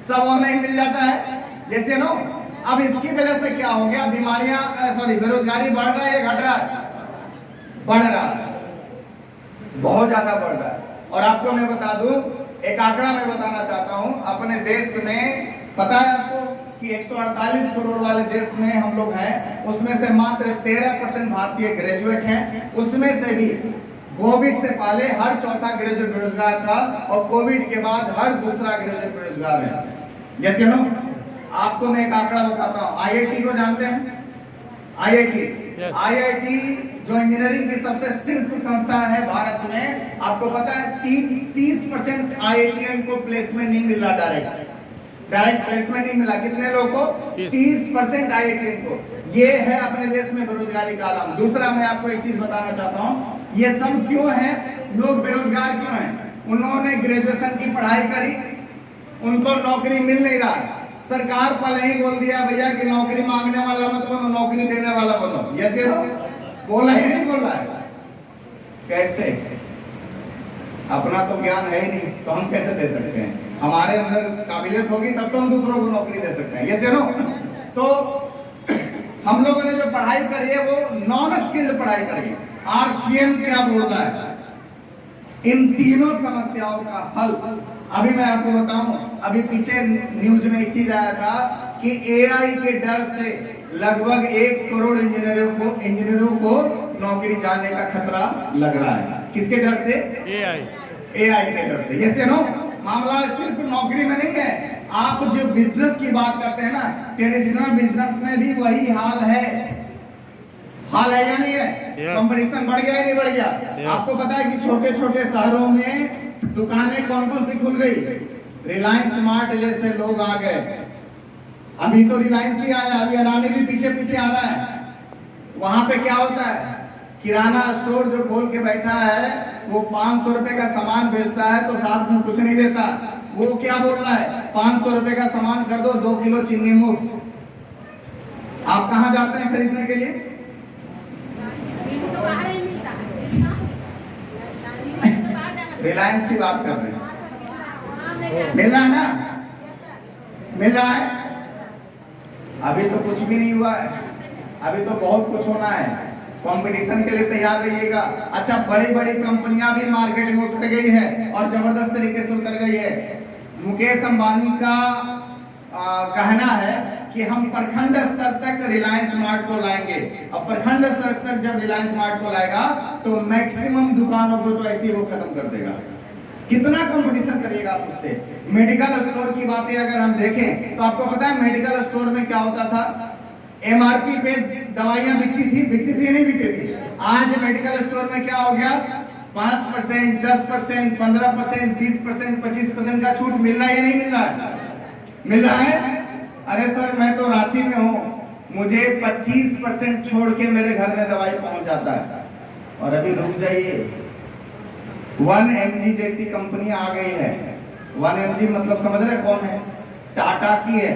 सब ऑनलाइन मिल जाता है। जैसे नो, अब इसकी वजह से क्या हो गया? बीमारियां, सॉरी, बेरोजगारी बढ़ रहा है या घट रहा है? बढ़ रहा है, बहुत ज्यादा बढ़ रहा है। और आपको मैं बता दूं, एक आंकड़ा मैं बताना चाहता हूं। अपने देश में पता है आपको कि 148 करोड़ वाले देश में हम लोग हैं, उसमें से मात्र 13% भारतीय ग्रेजुएट हैं। उसमें से भी कोविड से पहले हर चौथा ग्रेजुएट बेरोजगार था, और कोविड के बाद हर दूसरा ग्रेजुएट बेरोजगार है। जैसे नो, आपको मैं एक आंकड़ा बताता हूँ। आईआईटी को जानते हैं? आईआईटी जो इंजीनियरिंग की सबसे शीर्ष संस्था है भारत में, आपको पता है 30% आईआईटीएन को प्लेसमेंट नहीं मिल रहा। डायरेक्ट प्लेसमेंट नहीं मिला। कितने लोगों को? 30% आईआईटीएन को। ये है अपने देश में बेरोजगारी का आलम। दूसरा, मैं आपको एक चीज बताना चाहता हूँ, ये सब क्यों है? लोग बेरोजगार क्यों हैं? उन्होंने ग्रेजुएशन की पढ़ाई करी, उनको नौकरी मिल नहीं रहा। सरकार पहले ही बोल दिया भैया कि नौकरी मांगने वाला मत बनो, नौकरी देने वाला बनो। ये बोला ही नहीं बोला है। कैसे? अपना तो ज्ञान है ही नहीं, तो हम कैसे दे सकते हैं? हमारे अंदर काबिलियत होगी तब तो हम दूसरों को नौकरी दे सकते हैं। ये नो, तो हम लोगों ने जो पढ़ाई करी है वो नॉन स्किल्ड पढ़ाई करी है। आरसीएम क्या बोल रहा है? इन तीनों समस्याओं का हल अभी मैं आपको बताऊं। अभी पीछे न्यूज में एक चीज आया था कि एआई के डर से लगभग 1 करोड़ इंजीनियरों को नौकरी जाने का खतरा लग रहा है। किसके डर से? एआई के डर से। ये नो, मामला सिर्फ नौकरी में नहीं है। आप जो बिजनेस की बात करते हैं ना, ट्रेडिशनल बिजनेस में भी वही हाल है। हाल है या नहीं है? कंपटीशन बढ़ गया या नहीं बढ़ गया? आपको पता है कि छोटे छोटे शहरों में दुकानें कौन कौन सी खुल गई? रिलायंस स्मार्ट जैसे लोग आ गए। अभी तो रिलायंस ही आया, अभी अडानी भी पीछे पीछे आ रहा है। वहां पे क्या होता है? किराना स्टोर जो खोल के बैठा है वो 500 रुपए का सामान बेचता है तो साथ में कुछ नहीं देता। वो क्या बोल रहा है? 500 रुपए का सामान कर दो, 2 किलो चीनी मुफ्त। आप कहाँ जाते हैं खरीदने के लिए? रिलायंस की बात कर रहे हैं। मिल रहा है ना? मिल रहा है? अभी तो कुछ भी नहीं हुआ है, अभी तो बहुत कुछ होना है। कंपटीशन के लिए तैयार रहिएगा। अच्छा, बड़ी बड़ी कंपनियां भी मार्केट में उतर गई है और जबरदस्त तरीके से उतर गई है। मुकेश अंबानी का कहना है कि हम प्रखंड स्तर तक रिलायंस स्मार्ट को लाएंगे, और प्रखंड स्तर तक जब रिलायंस स्मार्ट को लाएगा तो मैक्सिमम दुकानों को तो ऐसे ही वो खत्म कर देगा। कितना कंपटीशन करिएगा आप उससे? मेडिकल स्टोर की बातें अगर हम देखें तो आपको पता है मेडिकल स्टोर में क्या होता था? एमआरपी पे दवाइयां बिकती थी नहीं बिकती थी? आज मेडिकल स्टोर में क्या हो गया? 5%, 10%, 15%, 20%, 25% का छूट मिल रहा है या नहीं मिल रहा है? मिल रहा है। अरे सर, मैं तो रांची में हूँ, मुझे 25% छोड़ के मेरे घर में दवाई पहुंच जाता है। और अभी रुक जाइए, 1mg जैसी कंपनी आ गई है। 1mg मतलब समझ रहे कौन है? टाटा की है,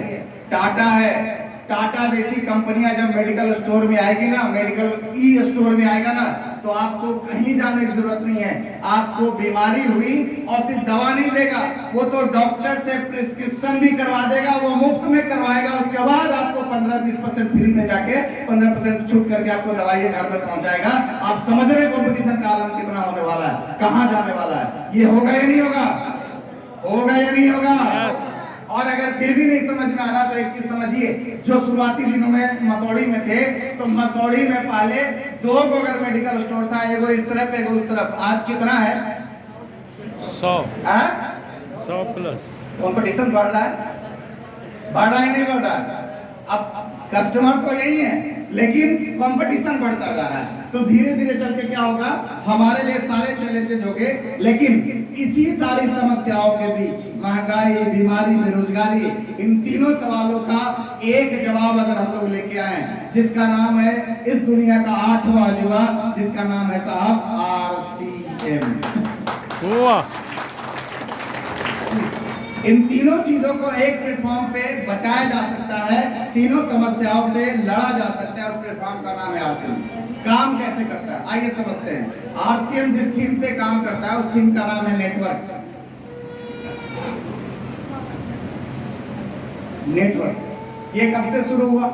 टाटा है। टाटा जैसी कंपनियां जब मेडिकल स्टोर में आएगी ना, मेडिकल ई स्टोर में आएगा ना, तो आपको कहीं जाने की जरूरत नहीं है। आपको बीमारी हुई और सिर्फ दवा नहीं देगा, वो तो डॉक्टर से प्रिस्क्रिप्शन भी करवा देगा, वो मुफ्त में करवाएगा। उसके बाद आपको 15-20% फ्री में जाके 15% छूट करके आपको दवाई घर में पहुंचाएगा। आप समझ रहे कंपटीशन का आलम कितना होने वाला है, कहां जाने वाला है? ये होगा या नहीं होगा? होगा या नहीं होगा? और अगर फिर भी नहीं समझ में आ रहा तो एक चीज समझिए, जो शुरुआती दिनों में मसौड़ी में थे, तो मसौड़ी में पहले 2 अगर मेडिकल स्टोर था, एगो इस तरफ एगो उस तरफ। आज कितना है? 100 प्लस। कंपटीशन बढ़ रहा है, बढ़ रहा है नहीं बढ़ रहा है? अब कस्टमर तो यही है, लेकिन कंपटीशन बढ़ता जा रहा है। तो धीरे धीरे चल के क्या होगा, हमारे लिए सारे चैलेंजेस होंगे, लेकिन इसी सारी समस्याओं के बीच महंगाई, बीमारी, बेरोजगारी, इन तीनों सवालों का एक जवाब अगर हम लोग लेके आए, जिसका नाम है इस दुनिया का 8वां अजूबा, जिसका नाम है साहब RCM। इन तीनों चीजों को एक प्लेटफॉर्म पे बचाया जा सकता है, तीनों समस्याओं से लड़ा जा सकता है। उस प्लेटफॉर्म का नाम है RCM। काम कैसे करता है आइए समझते हैं। RCM जिस थीम पे काम करता है, उस थीम का नाम है नेटवर्क। नेटवर्क ये कब से शुरू हुआ?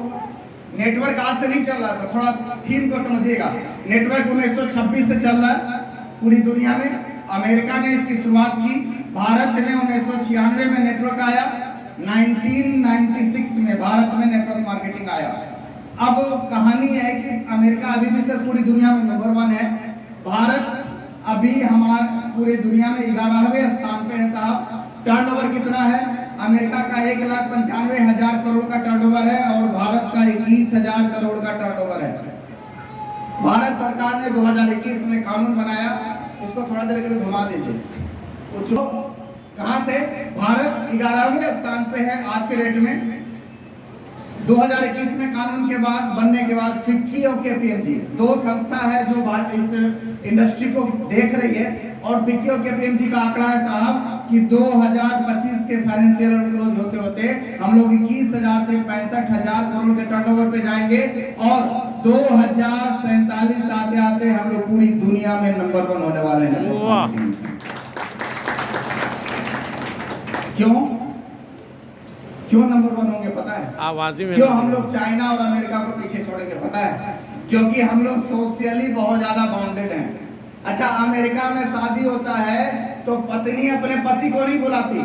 नेटवर्क आज से नहीं चल रहा था, थोड़ा थीम को समझिएगा। नेटवर्क 1926 से चल रहा है पूरी दुनिया में। अमेरिका ने इसकी शुरुआत की, भारत में 1996 में नेटवर्क आया, 1996 में भारत में नेटवर्क मार्केटिंग आया। अब कहानी है कि अमेरिका अभी भी सर पूरी दुनिया में नंबर 1 है, भारत अभी हमारे पूरी दुनिया में 11वें स्थान पे है साहब। टर्नओवर कितना है? अमेरिका का 1,95,000 करोड़ का टर्नओवर है और भारत का 21,000 करोड़ का टर्नओवर है। भारत सरकार ने 2021 में कानून बनाया, इसको थोड़ा देर के लिए घुमा दीजिए। पूछो कहां थे? भारत 11वें स्थान पे है आज के रेट में। 2021 में कानून के बाद बनने के बाद फिक्की और KPMG 2 संस्था है जो इस इंडस्ट्री को देख रही है, और फिक्की और KPMG का आंकड़ा है साहब कि 2025 के फाइनेंशियल क्लोज होते होते हम लोग 21,000 से 65,000 करोड़ के टर्नओवर पे जाएंगे, और 2047 आते आते हम लोग पूरी दुनिया में नंबर 1 होने वाले हैं। क्यों नंबर 1 होंगे पता है? आबादी में क्यों हम लोग चाइना और अमेरिका को पीछे छोड़ेंगे पता है? क्योंकि हम लोग सोशली बहुत ज्यादा बाउंडेड हैं। अच्छा, अमेरिका में शादी होता है तो पत्नी अपने पति को नहीं बुलाती।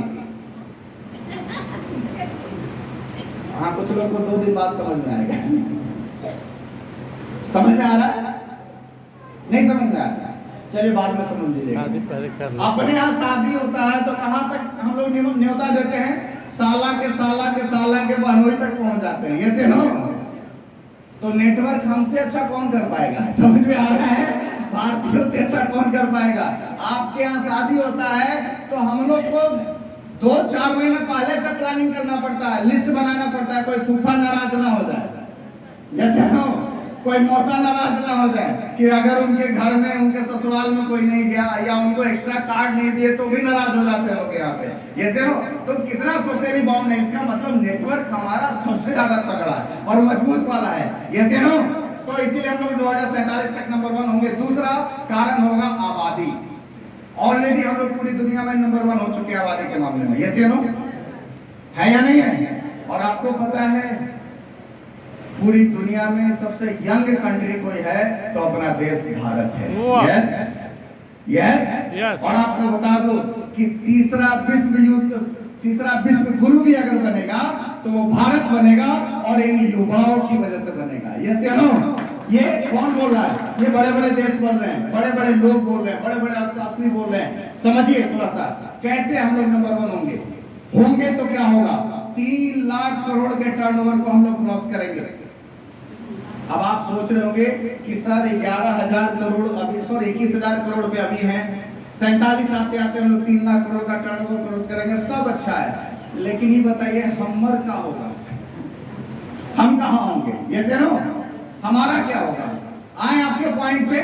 हाँ, कुछ लोग को 2 दिन बाद समझ में आएगा। समझ में आ रहा है? नहीं समझ में आ रहा? चलिए बाद में समझ लीजिएगा। अपने यहाँ शादी होता है तो कहाँ तक हम लोग न्योता देते हैं? साला के बहनोई तक पहुंच जाते हैं, ऐसे ना। तो नेटवर्क हमसे अच्छा कौन कर पाएगा? समझ में आ रहा है? भारतीयों से अच्छा कौन कर पाएगा? आपके यहाँ शादी होता है तो हम लोग को 2-4 महीना पहले से प्लानिंग करना पड़ता है, लिस्ट बनाना पड़ता है, कोई फूफा नाराज ना हो जाए, जैसे हो कोई मौसा नाराज ना हो जाए कि अगर उनके घर में, उनके ससुराल में कोई नहीं गया या उनको एक्स्ट्रा कार्ड नहीं दिए तो भी नाराज हो जाते हैं लोग यहाँ पे, जैसे हो। तो कितना सोशली बाउंड है, इसका मतलब नेटवर्क हमारा सबसे ज्यादा तगड़ा है और मजबूत वाला है, जैसे हो। तो इसीलिए हम लोग 2047 तक नंबर 1 होंगे। दूसरा कारण होगा आबादी। ऑलरेडी हम लोग पूरी दुनिया में नंबर 1 हो चुके हैं आबादी के मामले में, यस या नो? है या नहीं है? और आपको पता है पूरी दुनिया में सबसे यंग कंट्री कोई है तो अपना देश भारत है। Yes yes. और आपको बता दो कि तीसरा विश्व गुरु भी अगर बनेगा तो वो भारत बनेगा और इन युवाओं की वजह से बनेगा, यस या नो? ये कौन बोल रहा है? ये बड़े बड़े देश बोल रहे हैं, बड़े बड़े लोग बोल रहे हैं, बड़े बड़े अर्थशास्त्री बोल रहे हैं। समझिए थोड़ा सा कैसे हम लोग नंबर 1 होंगे तो क्या होगा? 3 लाख करोड़ के टर्नओवर को हम लोग क्रॉस करेंगे। अब आप सोच रहे होंगे कि सर 11,000 करोड़ अभी, सॉरी 21,000 करोड़ पे अभी हैं, 47 आते आते हम लोग 3 लाख करोड़ का टर्नओवर क्रॉस करेंगे, सब अच्छा है। लेकिन ये बताइए हमर क्या होगा? हम कहाँ होंगे? यस या नो? हमारा क्या होगा? आए आपके पॉइंट पे।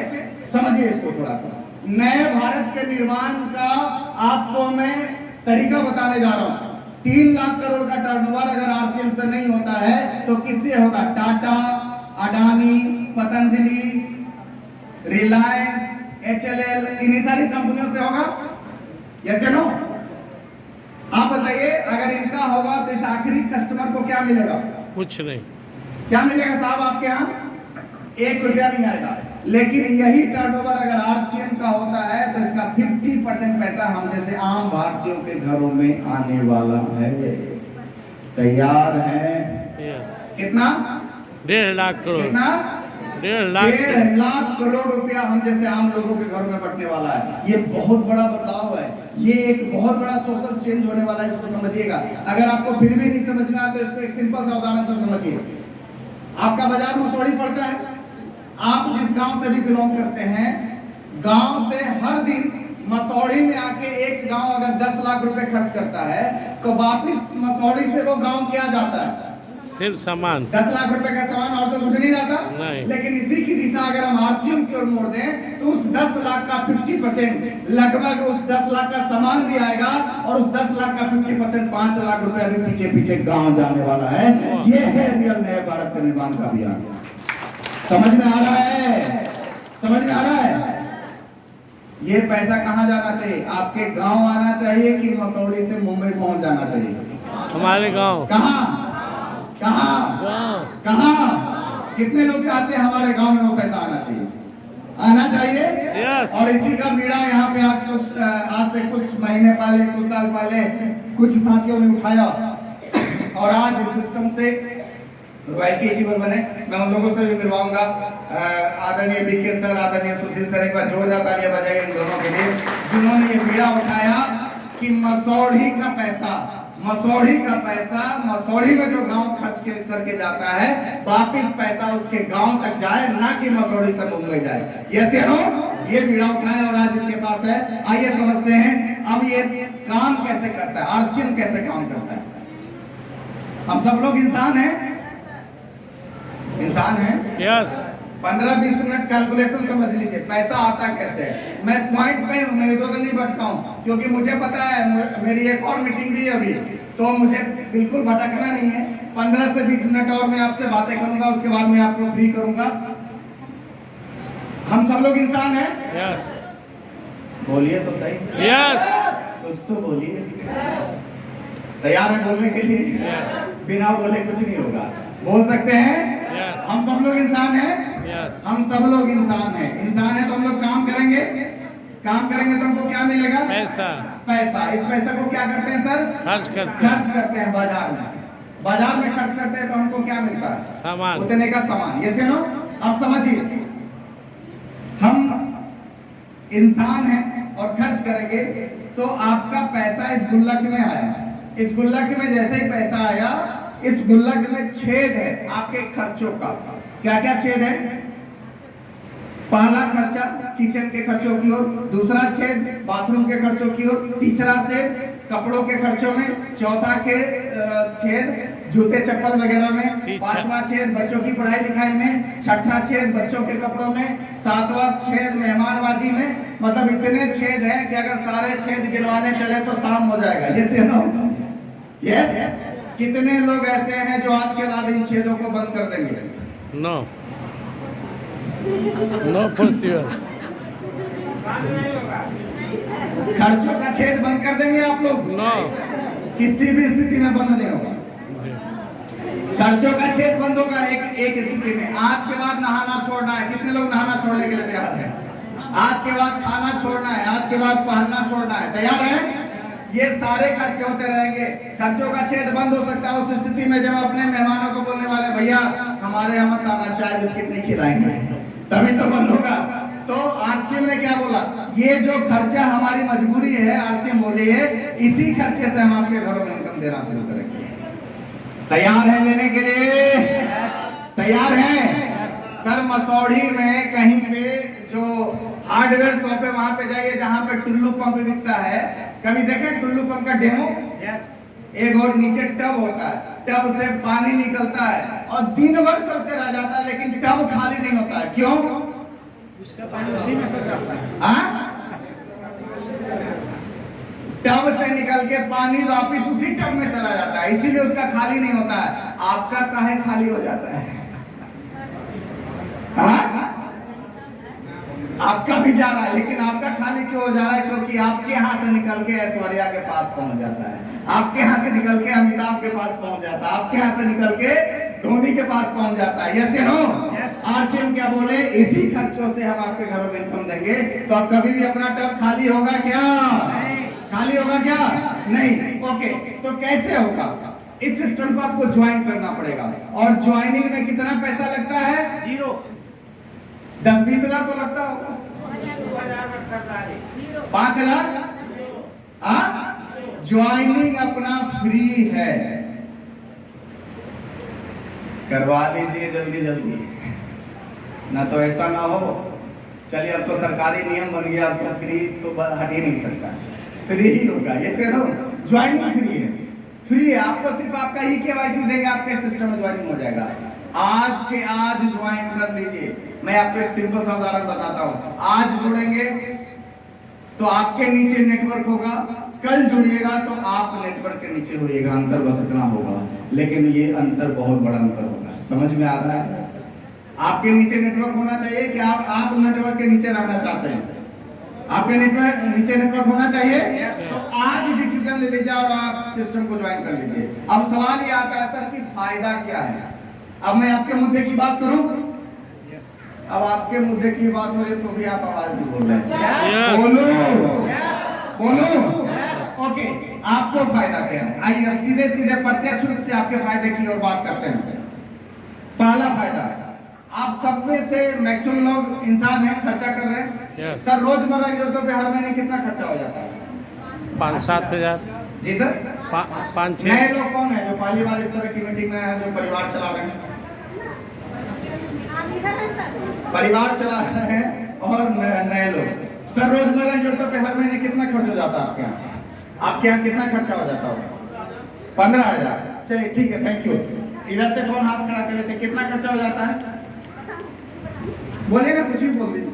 समझिए इसको थोड़ा सा। नए भारत के निर्माण का आपको मैं तरीका बताने जा रहा हूं। 3 लाख करोड़ का टर्नओवर अगर आरसीएम से नहीं होता है तो किससे होगा? टाटा, अडानी, पतंजलि, रिलायंस, एचएलएल, इन्हीं सारी कंपनियों से होगा। यस या नो? आप बताइए, अगर इनका होगा तो इस आखिरी कस्टमर को क्या मिलेगा? कुछ नहीं। क्या मिलेगा साहब आपके यहाँ? 1 रुपया नहीं आएगा। लेकिन यही टर्नओवर अगर आरसीएम का होता है तो इसका 50% पैसा हम जैसे आम भारतीयों के घरों में आने वाला है। तैयार है? कितना? 1.5 लाख करोड़। कितना? 1.5 लाख। 1.5 लाख करोड़ रुपया हम जैसे आम लोगों के घर में बटने वाला है। ये बहुत बड़ा बदलाव है। ये एक बहुत बड़ा सोशल चेंज होने वाला है। इसको समझिएगा। अगर आपको फिर भी नहीं समझ में आया तो इसको एक सिंपल सा उदाहरण से समझिए। आपका बाजार मसौड़ी पड़ता है। आप जिस गांव से भी बिलोंग करते हैं, गांव से हर दिन मसौड़ी में आके एक गांव अगर 10 लाख रुपए खर्च करता है तो वापिस मसौड़ी से वो गांव क्या जाता है? सिर्फ सामान। 10 लाख रुपए का सामान, और तो कुछ नहीं जाता। नहीं। लेकिन इसी की दिशा अगर हम आरसीएम की ओर मोड़ दें तो उस 10 लाख का 50% लगभग उस 10 लाख का सामान भी आएगा और उस 10 लाख का 50% 5 लाख रुपए अभी पीछे पीछे गांव जाने वाला है। ये है रियल नए भारत का निर्माण का अभियान। समझ में आ रहा है? समझ में आ रहा है? ये पैसा कहाँ जाना चाहिए? आपके गांव आना चाहिए कि मसौड़ी से मुंबई पहुंच जाना चाहिए? हमारे गांव। कहाँ? कहाँ? कहाँ? कितने लोग चाहते हैं हमारे गांव में वो पैसा आना चाहिए? आना चाहिए। Yes. और इसी का बीड़ा यहाँ पे आज से कुछ महीने पहले, कुछ साल पहले कुछ साथियों ने उठाया और आज इस सिस्टम से रॉयल्टी अचीवर बने। मैं उन लोगों से भी मिलवाऊंगा। आदरणीय बीके सर, आदरणीय सुशील सर, एक बार जोरदार तालियां बजाइए इन दोनों के लिए, जिन्होंने ये बीड़ा उठाया कि मसौड़ी का पैसा मसौड़ी में जो गांव खर्च करके जाता है वापिस पैसा उसके गांव तक जाए, ना कि मसौड़ी से मुंबई जाए। यस या नो? ये बीड़ा उठाया और आज इनके पास है। आइए समझते हैं अब ये काम कैसे करता है, आरसीएम कैसे काम करता है। हम सब लोग इंसान हैं। यस। 15-20 मिनट कैलकुलेशन समझ लीजिए, पैसा आता कैसे है। मैं पॉइंट पे हूँ, मैं इधर नहीं भटका हूँ, क्योंकि मुझे पता है मेरी एक और मीटिंग भी है अभी, तो मुझे बिल्कुल भटकना नहीं है। 15 से 20 मिनट और मैं आपसे बातें करूंगा, उसके बाद मैं आपको फ्री करूंगा। हम सब लोग इंसान हैं। यस। बोलिए तो सही। यस। कुछ तो बोलिए। तैयार है बोलने के लिए? यस। बिना बोले कुछ नहीं होगा। बोल सकते हैं? यस। हम सब लोग इंसान हैं। यस। हम सब लोग इंसान हैं। इंसान है तो हम लोग काम करेंगे। काम करेंगे तो हमको क्या मिलेगा? पैसा। पैसा। इस पैसे को क्या करते हैं सर? खर्च करते हैं। खर्च करते हैं बाजार में। बाजार में खर्च करते हैं तो हमको क्या मिलता है? सामान। उतने का सामान। ये नो? अब समझिए, हम इंसान हैं और खर्च करेंगे तो आपका पैसा इस गुल्लक में आया। इस गुल्लक में जैसे ही पैसा आया, इस गुल्लक में छेद है आपके खर्चों का। क्या क्या छेद है? पहला खर्चा किचन के खर्चों की ओर, दूसरा छेद बाथरूम के खर्चों की ओर, तीसरा छेद कपड़ों के खर्चों में, चौथा के छेद जूते चप्पल वगैरह में, पांचवा छेद बच्चों की पढ़ाई लिखाई में, छठा छेद बच्चों के कपड़ों में, सातवां छेद मेहमानबाजी में। मतलब इतने छेद हैं कि अगर सारे छेद गिनवाने चले तो शाम हो जाएगा। जैसे नो? यस। कितने लोग ऐसे हैं जो आज के बाद इन छेदों को बंद कर देंगे? No possible. खर्चों का छेद बंद कर देंगे आप लोग? नो। किसी भी स्थिति में बंद नहीं होगा। खर्चों का छेद बंद होगा एक स्थिति में। आज के बाद नहाना छोड़ना है। कितने लोग नहाना छोड़ने के लिए तैयार हैं? आज के बाद खाना छोड़ना है। आज के बाद पहनना छोड़ना है। तैयार है? ये सारे खर्चे होते रहेंगे। खर्चों का छेद बंद हो सकता है उस स्थिति में जब अपने मेहमानों को बोलने वाले, भैया हमारे यहाँ मत आना, चाय बिस्किट नहीं खिलाएंगे, तभी तो बंद होगा। तो आरसीएम ने क्या बोला? ये जो खर्चा हमारी मजबूरी है, आरसीएम बोली है, इसी खर्चे से हम आपके घरों में इनकम देना शुरू करेंगे। तैयार है लेने के लिए? तैयार है? सर मसौड़ी में कहीं पे जो हार्डवेयर शॉप है वहां पे जाइए जहां पे टुल्लू पंप बिकता है। कभी देखे टुल्लू पंप का डेमो? यस। एक और नीचे टब होता है, टब से पानी निकलता है और दिन भर चलते रह जाता है, लेकिन टब खाली नहीं होता है। क्यों? उसका पानी उसी में सर जाता है। हाँ? टब से निकल के पानी वापिस उसी टब में चला जाता है, इसीलिए उसका खाली नहीं होता है। आपका काहे खाली हो जाता है? हाँ? आपका भी जा रहा है, लेकिन आपका खाली क्यों हो जा रहा है? क्योंकि आपके यहाँ से निकल के ऐश्वर्या के पास पहुंच जाता है, आपके यहाँ से निकल के अमिताभ के पास पहुंच जाता है, आपके यहाँ से निकल के धोनी के पास पहुंच जाता है। यस या नो? आरसीएम क्या बोले? इसी खर्चों से हम आपके घरों में इनकम देंगे, तो अब कभी भी अपना टब खाली होगा क्या? खाली होगा क्या? नहीं। ओके, तो कैसे होगा? इस सिस्टम को आपको ज्वाइन करना पड़ेगा, और ज्वाइनिंग में कितना पैसा लगता है? 0 10-20 हजार तो लगता होगा। 5,000? ज्वाइनिंग अपना फ्री है, करवा लीजिए जल्दी जल्दी, ना तो ऐसा ना हो चलिए अब तो सरकारी नियम बन गया, अब तो फ्री तो हट ही नहीं सकता, फ्री ही होगा। ये से नो, ज्वाइनिंग फ्री है, फ्री है। आपको सिर्फ आपका ही केवाईसी देंगे, आपके सिस्टम में ज्वाइनिंग हो जाएगा। आज के आज ज्वाइन कर लीजिए। मैं आपको एक सिंपल सा उदाहरण बताता हूँ। आज जुड़ेंगे तो आपके नीचे नेटवर्क होगा, कल जुड़िएगा तो आप नेटवर्क के नीचे होइएगा, अंतर बस इतना होगा, लेकिन ये अंतर बहुत बड़ा अंतर होगा। समझ में आ रहा है? आपके नीचे नेटवर्क होना चाहिए कि आप नेटवर्क के नीचे रहना चाहते हैं? आपके नेटवर्क नीचे नेटवर्क होना चाहिए। तो आज डिसीजन ले लीजिए और आप सिस्टम को ज्वाइन कर लीजिए। अब सवाल ये आता है सर कि फायदा क्या है? अब मैं आपके मुद्दे की बात करूं, अब आपके मुद्दे की बात हो रही तो भी आप आवाज भी बोल रहे हैं। बोलो। ओके, आपको फायदा क्या है? आइए अब सीधे सीधे प्रत्यक्ष रूप से आपके फायदे की ओर बात करते हैं। पहला फायदा, आप सब में से मैक्सिमम लोग इंसान हैं, खर्चा कर रहे हैं। सर रोजमर्रा की जरूरतों पे हर महीने कितना खर्चा हो जाता है? 5-7 हजार। जी सर। 5-6। नए लोग कौन है जो पहली बार इस तरह की मीटिंग में है, जो परिवार चला रहे हैं? परिवार चला रहे हैं और नए लोग। सर रोजमर्रा की जरूरतों पे हर महीने कितना खर्च हो जाता है आपके यहाँ? आपके यहाँ कितना खर्चा हो जाता होगा? 15,000। चलिए ठीक है, थैंक यू। इधर से कौन हाथ खड़ा कर लेते? कितना खर्चा हो जाता है? बोलिए ना, कुछ भी बोल दीजिए।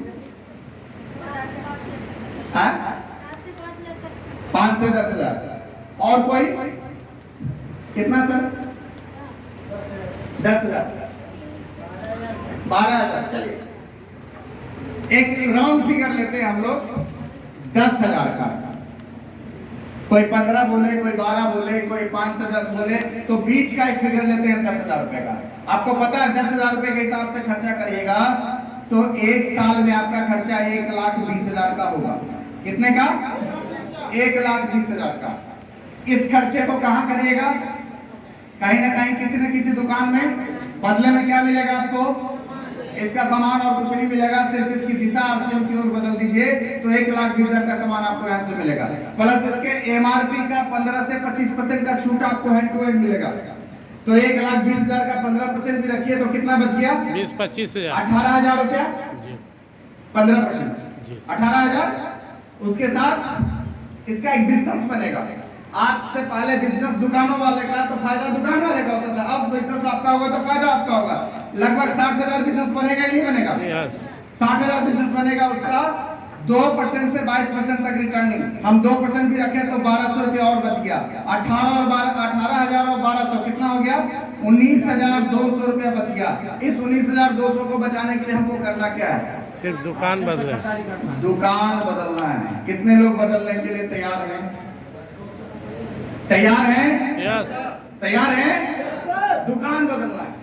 5 से 10 हजार। और कोई? कितना सर? 10,000, 12,000। चलिए एक राउंड फिगर लेते हैं हम लोग 10,000 का। कोई 15 बोले, कोई 12 बोले, कोई 5 से 10 बोले, तो बीच का एक फिगर लेते हैं 10,000 रुपए का। आपको पता है 10,000 रुपए के हिसाब से खर्चा करिएगा तो एक साल में आपका खर्चा 1,20,000 का होगा। कितने का? 1,20,000 का। इस खर्चे को कहां करिएगा? कहीं ना कहीं किसी न किसी दुकान में। बदले में क्या मिलेगा आपको? इसका सामान और कुछ नहीं मिलेगा, सिर्फ इसकी दिशा आरसीएम की ओर बदल दीजिए तो 1,20,000 का सामान आपको यहाँ से मिलेगा, प्लस इसके एमआरपी का 15 से 25% का छूट आपको हैंड टू हैंड मिलेगा। तो 1,20,000 का 15% भी रखिए तो कितना बच गया? 20-25 हजार। 18,000 रुपया। 15% 18,000। उसके साथ इसका एक बिजनेस बनेगा। आज से पहले बिजनेस दुकानों वाले का तो फायदा दुकान वाले का होता था, अब बिजनेस आपका होगा तो फायदा आपका होगा। लगभग 60,000 बिजनेस बनेगा ही नहीं बनेगा? 60,000 बिजनेस बनेगा, उसका 2% से 22% तक रिटर्निंग। हम 2% भी रखें तो 1,200 रुपया और बच गया। 18,000 और 1,200 कितना हो गया? 19,200 रुपया बच गया। इस 19,200 को बचाने के लिए हमको करना क्या है? सिर्फ दुकान बदले। दुकान बदलना है। कितने लोग बदलने के लिए तैयार हैं? तैयार हैं? यस। तैयार हैं? दुकान बदलना है।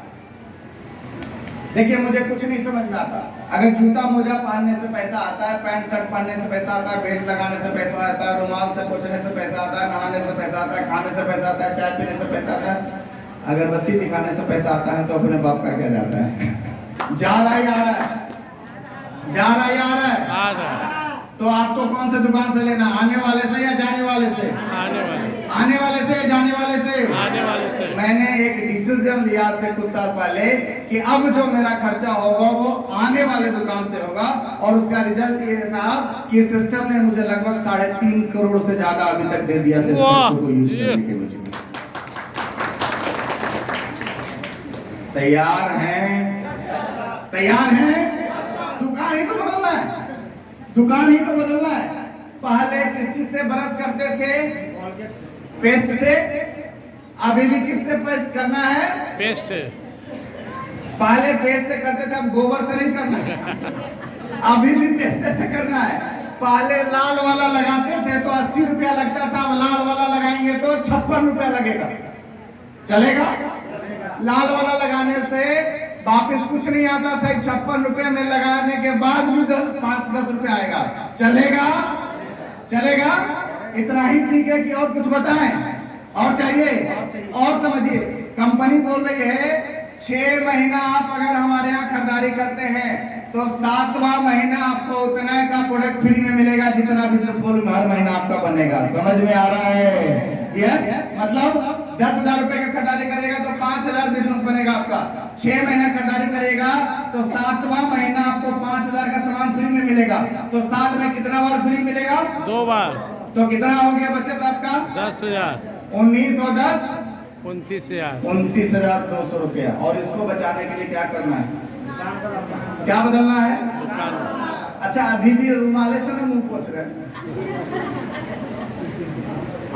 देखिए मुझे कुछ नहीं समझ में आता। अगर जूता मोजा पहनने से पैसा आता है, पैंट शर्ट पहनने से पैसा आता है, बेल्ट लगाने से पैसा आता है, रुमाल से पोंछने से पैसा आता है, नहाने से पैसा आता है, खाने से पैसा आता है, चाय पीने से पैसा आता है, अगरबत्ती दिखाने से पैसा आता है, तो अपने बाप का क्या जाता है? जा रहा है, आ रहा है, जा रहा है, आ रहा है, आ रहा है। तो आपको कौन से दुकान से लेना? आने वाले से या जाने वाले से? आने वाले। आने वाले से या जाने वाले से? आने वाले से। मैंने एक डिसीजन लिया से कुछ साल पहले कि अब जो मेरा खर्चा होगा वो आने वाले दुकान से होगा, और उसका रिजल्ट ये है साहब कि सिस्टम ने मुझे लगभग 3.5 करोड़ से ज्यादा अभी तक दे दिया सिर्फ को यूज करने के वजह से। तैयार हैं? तैयार हैं? दुकान ही तो बदलना दुकान ही तो बदलना है। पहले किस चीज से ब्रश करते थे? कॉलगेट से। पेस्ट से। अभी भी किससे पेस्ट करना है? पेस्ट पहले पेस्ट से करते थे, अब गोबर से नहीं करना है। अभी भी पेस्ट से करना है। पहले लाल वाला लगाते थे तो 80 रुपया लगता था, अब लाल वाला लगाएंगे तो 56 रुपया लगेगा। चलेगा? लाल वाला लगाने से वापिस कुछ नहीं आता था, 56 रुपये में लगाने के बाद भी 5-10 रुपये आएगा। चलेगा? चलेगा? इतना ही ठीक है कि और कुछ बताएं? और चाहिए? और समझिए, कंपनी बोल रही है 6 महीना आप अगर हमारे यहाँ खरीदारी करते हैं तो 7वां महीना आपको उतना का प्रोडक्ट फ्री में मिलेगा जितना बिजनेस वॉल्यूम हर महीना आपका बनेगा। समझ में आ रहा है? यस, मतलब 10,000 रुपए का खरीदारी करेगा तो 5,000 बिजनेस बनेगा आपका। 6 महीना खरीदारी करेगा तो 7वां महीना आपको 5,000 का सामान फ्री में मिलेगा। तो साल में कितना बार फ्री मिलेगा? 2 बार। तो कितना हो गया बचत आपका? 10,000 19 और 10 29,000 29,200 रुपया। और इसको बचाने के लिए क्या करना है? दुकान का अपना। क्या बदलना है? दुकान। अच्छा, अभी भी रुमाले से ना मुंह पोछ रहे हैं,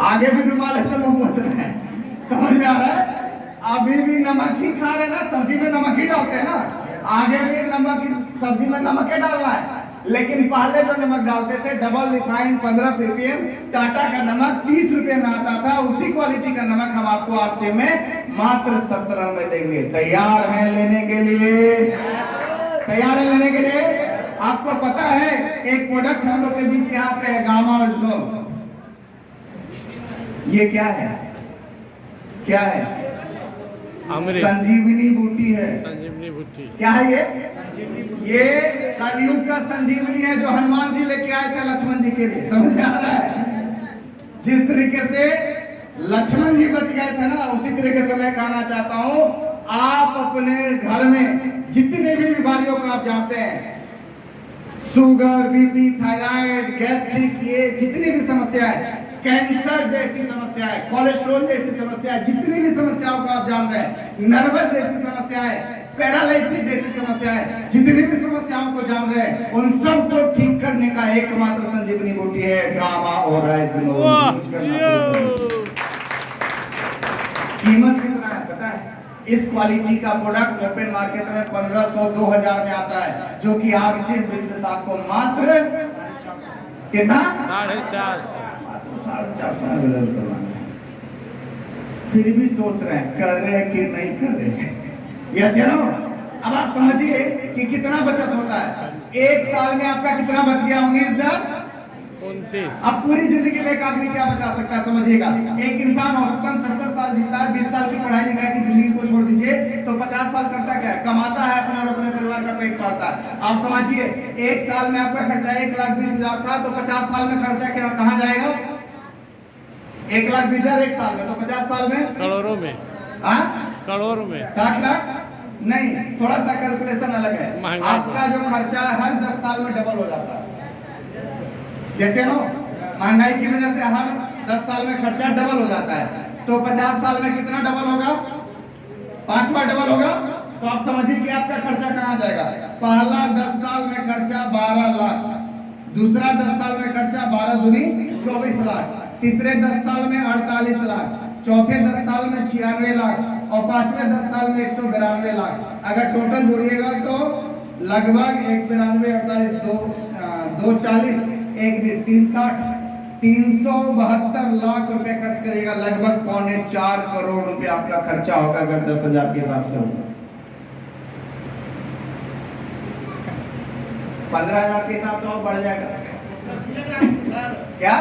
आगे भी रुमाले से मुंह पोछ रहे हैं। समझ में आ रहा है? अभी भी नमक ही खा रहे ना, सब्जी में नमक ही डालते हैं ना, आगे भी नमक, सब्जी में नमक ही डालना है। लेकिन पहले जो नमक डालते थे डबल रिफाइंड 15 ppm टाटा का नमक 30 रुपए में आता था, उसी क्वालिटी का नमक हम आपको आज में मात्र 17 में देंगे। तैयार हैं लेने के लिए? तैयार है लेने के लिए? आपको पता है एक प्रोडक्ट हम लोग के बीच यहाँ पे है, गामा ओरिजिनल। ये क्या है? क्या है? अमृत संजीवनी बूटी है। संजीवनी बूटी। क्या है ये? ये कलयुग का संजीवनी है जो हनुमान जी लेके आए थे लक्ष्मण जी के लिए। समझ में आ रहा है? जिस तरीके से लक्ष्मण जी बच गए थे ना, उसी तरीके से मैं कहना चाहता हूं, आप अपने घर में जितने भी बीमारियों को आप जानते हैं, शुगर, बीपी, थायराइड, गैस्ट्रिक, ये जितनी भी समस्या है, कैंसर जैसी समस्या है, कोलेस्ट्रॉल जैसी समस्या है, जितनी भी समस्याओं को आप जान रहे हैं, नर्वस जैसी समस्या है, पैरालिसिस जैसी समस्या है, जितनी भी समस्याओं को जान रहे हैं, उन सबको ठीक करने का एकमात्र संजीवनी बूटी है गामा ओरिजिनल। यूज करना शुरू करें। कीमत कितना है पता है? इस क्वालिटी का प्रोडक्ट ओपन मार्केट में 1500-2000 में आता है, जो कि आप सिर्फ बिजनेस आपको मात्र कितना? 450। मात्र 450 में अवेलेबल करवाना है। फिर भी सोच रहे हैं कर रहे हैं कि नहीं कर रहे हैं? यस या नो? अब आप समझिए कि कितना बचत होता है। एक साल में आपका कितना बच गया? 19, 10, 29। अब पूरी जिंदगी में एक आदमी क्या बचा सकता है? समझिएगा, एक इंसान औसतन 70 साल जीता है, 20 साल की पढ़ाई लिखाई की जिंदगी को छोड़ दीजिए तो 50 साल करता क्या है? कमाता है अपना और अपने परिवार का पेट पालता है। आप समझिए, एक साल में आपका खर्चा 1,20,000 था तो 50 साल में खर्चा क्या कहाँ जाएगा? 1,20,000 एक साल में, तो 50 साल में करोड़ों में। हाँ, करोड़ों में। 60 लाख नहीं, थोड़ा सा कैलकुलेशन अलग है। आपका जो खर्चा हर 10 साल में डबल हो जाता है। जैसे नो महंगाई की वजह से हर 10 साल में खर्चा डबल हो जाता है, तो 50 साल में कितना डबल होगा? 5 बार डबल होगा। तो आप समझिए कि आपका खर्चा कहाँ जाएगा? पहला 10 साल में खर्चा 12 लाख, दूसरा 10 साल में खर्चा 12 दूनी 24 लाख, तीसरे 10 साल में 48 लाख, चौथे 10 साल में 96 लाख और पांचवें 10 साल में 192 लाख। अगर टोटल जोड़िएगा तो लगभग 192, 48, 240, 120, 360, 372 लाख रुपए खर्च करिएगा। लगभग 4.25 करोड़ रुपए आपका खर्चा होगा अगर 10,000 के हिसाब से होगा। 15,000 के हिसाब से और बढ़ जाएगा क्या?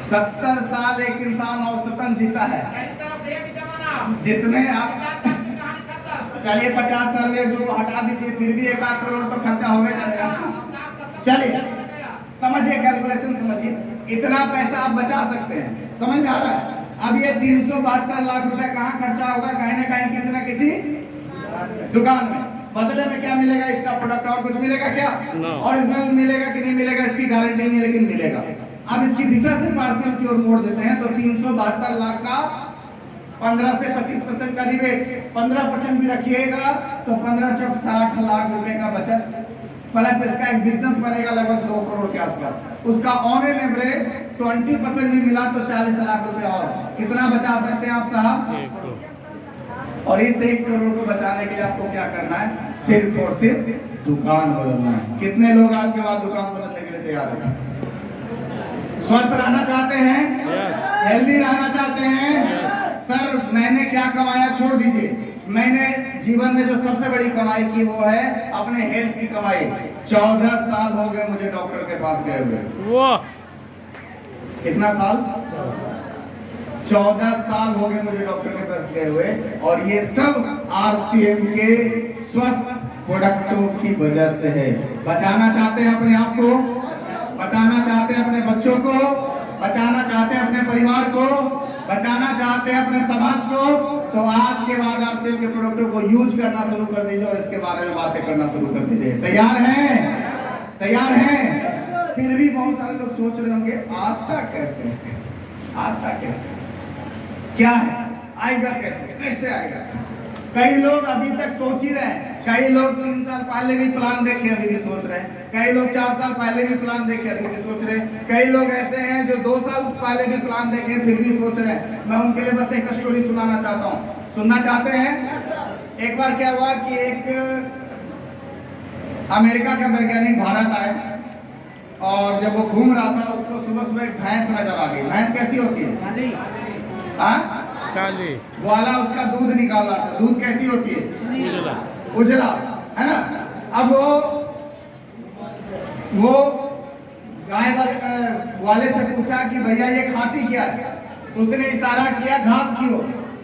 70 साल एक इंसान औसतन जीता है, जिसमें आप चलिए 50 साल में जो हटा दीजिए फिर भी 1,00,000 करोड़ तो खर्चा हो गया। चलिए समझिए, कैलकुलेशन समझिए, इतना पैसा आप बचा सकते हैं। समझ में आ रहा है? अब ये 372 लाख रुपए कहाँ खर्चा होगा? कहीं ना कहीं किसी ना किसी दुकान में। बदले में क्या मिलेगा? इसका प्रोडक्ट और कुछ मिलेगा क्या? ओरिजिनल मिलेगा कि नहीं मिलेगा इसकी गारंटी नहीं, लेकिन मिलेगा। अब इसकी दिशा से पार्सल की ओर मोड़ देते हैं तो 372 लाख का 15 से 25% का रिबेट, 15% भी रखिएगा तो 15 चौक 60 लाख रुपए का बचत, प्लस इसका एक बिजनेस बनेगा लगभग 2 करोड़ के आसपास। उसका ऑन एन एवरेज 20% भी मिला तो 40 लाख रुपए और कितना बचा सकते हैं आप साहब? 1 करोड़। और इस 1 करोड़ को बचाने के लिए आपको क्या करना है? सिर्फ और सिर्फ दुकान बदलना है। कितने लोग आज के बाद दुकान बदलने के लिए तैयार हैं? स्वस्थ रहना चाहते हैं? Yes. हेल्दी रहना चाहते हैं? Yes. सर मैंने क्या कमाया छोड़ दीजिए, मैंने जीवन में जो सबसे बड़ी कमाई की वो है अपने हेल्थ की कमाई। 14 साल हो गए मुझे डॉक्टर के पास गए हुए। वाह। कितना साल? 14 साल हो गए मुझे डॉक्टर के पास गए हुए, और ये सब RCM के स्वस्थ प्रोडक्टों की वजह से है। बचाना चाहते हैं अपने आप को, बचाना चाहते हैं अपने बच्चों को, बचाना चाहते हैं अपने परिवार को, बचाना चाहते हैं अपने समाज को, तो आज के बाद RCM के प्रोडक्टों को यूज करना शुरू कर दीजिए और इसके बारे में बातें करना शुरू कर दीजिए। तैयार हैं? तैयार हैं? फिर भी बहुत सारे लोग सोच रहे होंगे आता कैसे, आता कैसे, क्या है, आएगा कैसे, कैसे आएगा? कई लोग अभी तक सोच ही रहे हैं, कई लोग 3 साल पहले भी प्लान देखे अभी भी सोच रहे हैं, कई लोग 4 साल पहले भी प्लान देखे अभी भी सोच रहे हैं, कई लोग ऐसे हैं जो 2 साल पहले भी प्लान देखे फिर भी सोच रहे हैं। मैं उनके लिए बस एक स्टोरी सुनाना चाहता हूँ, सुनना चाहते हैं? एक बार क्या हुआ कि एक अमेरिका का वैज्ञानिक भारत आए, और जब वो घूम रहा था उसको सुबह सुबह एक भैंस नजर आ गई। भैंस कैसी होती है? हाँ? काली। ग्वाला उसका दूध निकाल रहा था। दूध कैसी होती है? उजला। उजला, है ना? अब वो गाय वाले ग्वाले से पूछा कि भैया ये खाती क्या है? उसने इशारा किया घास की हो।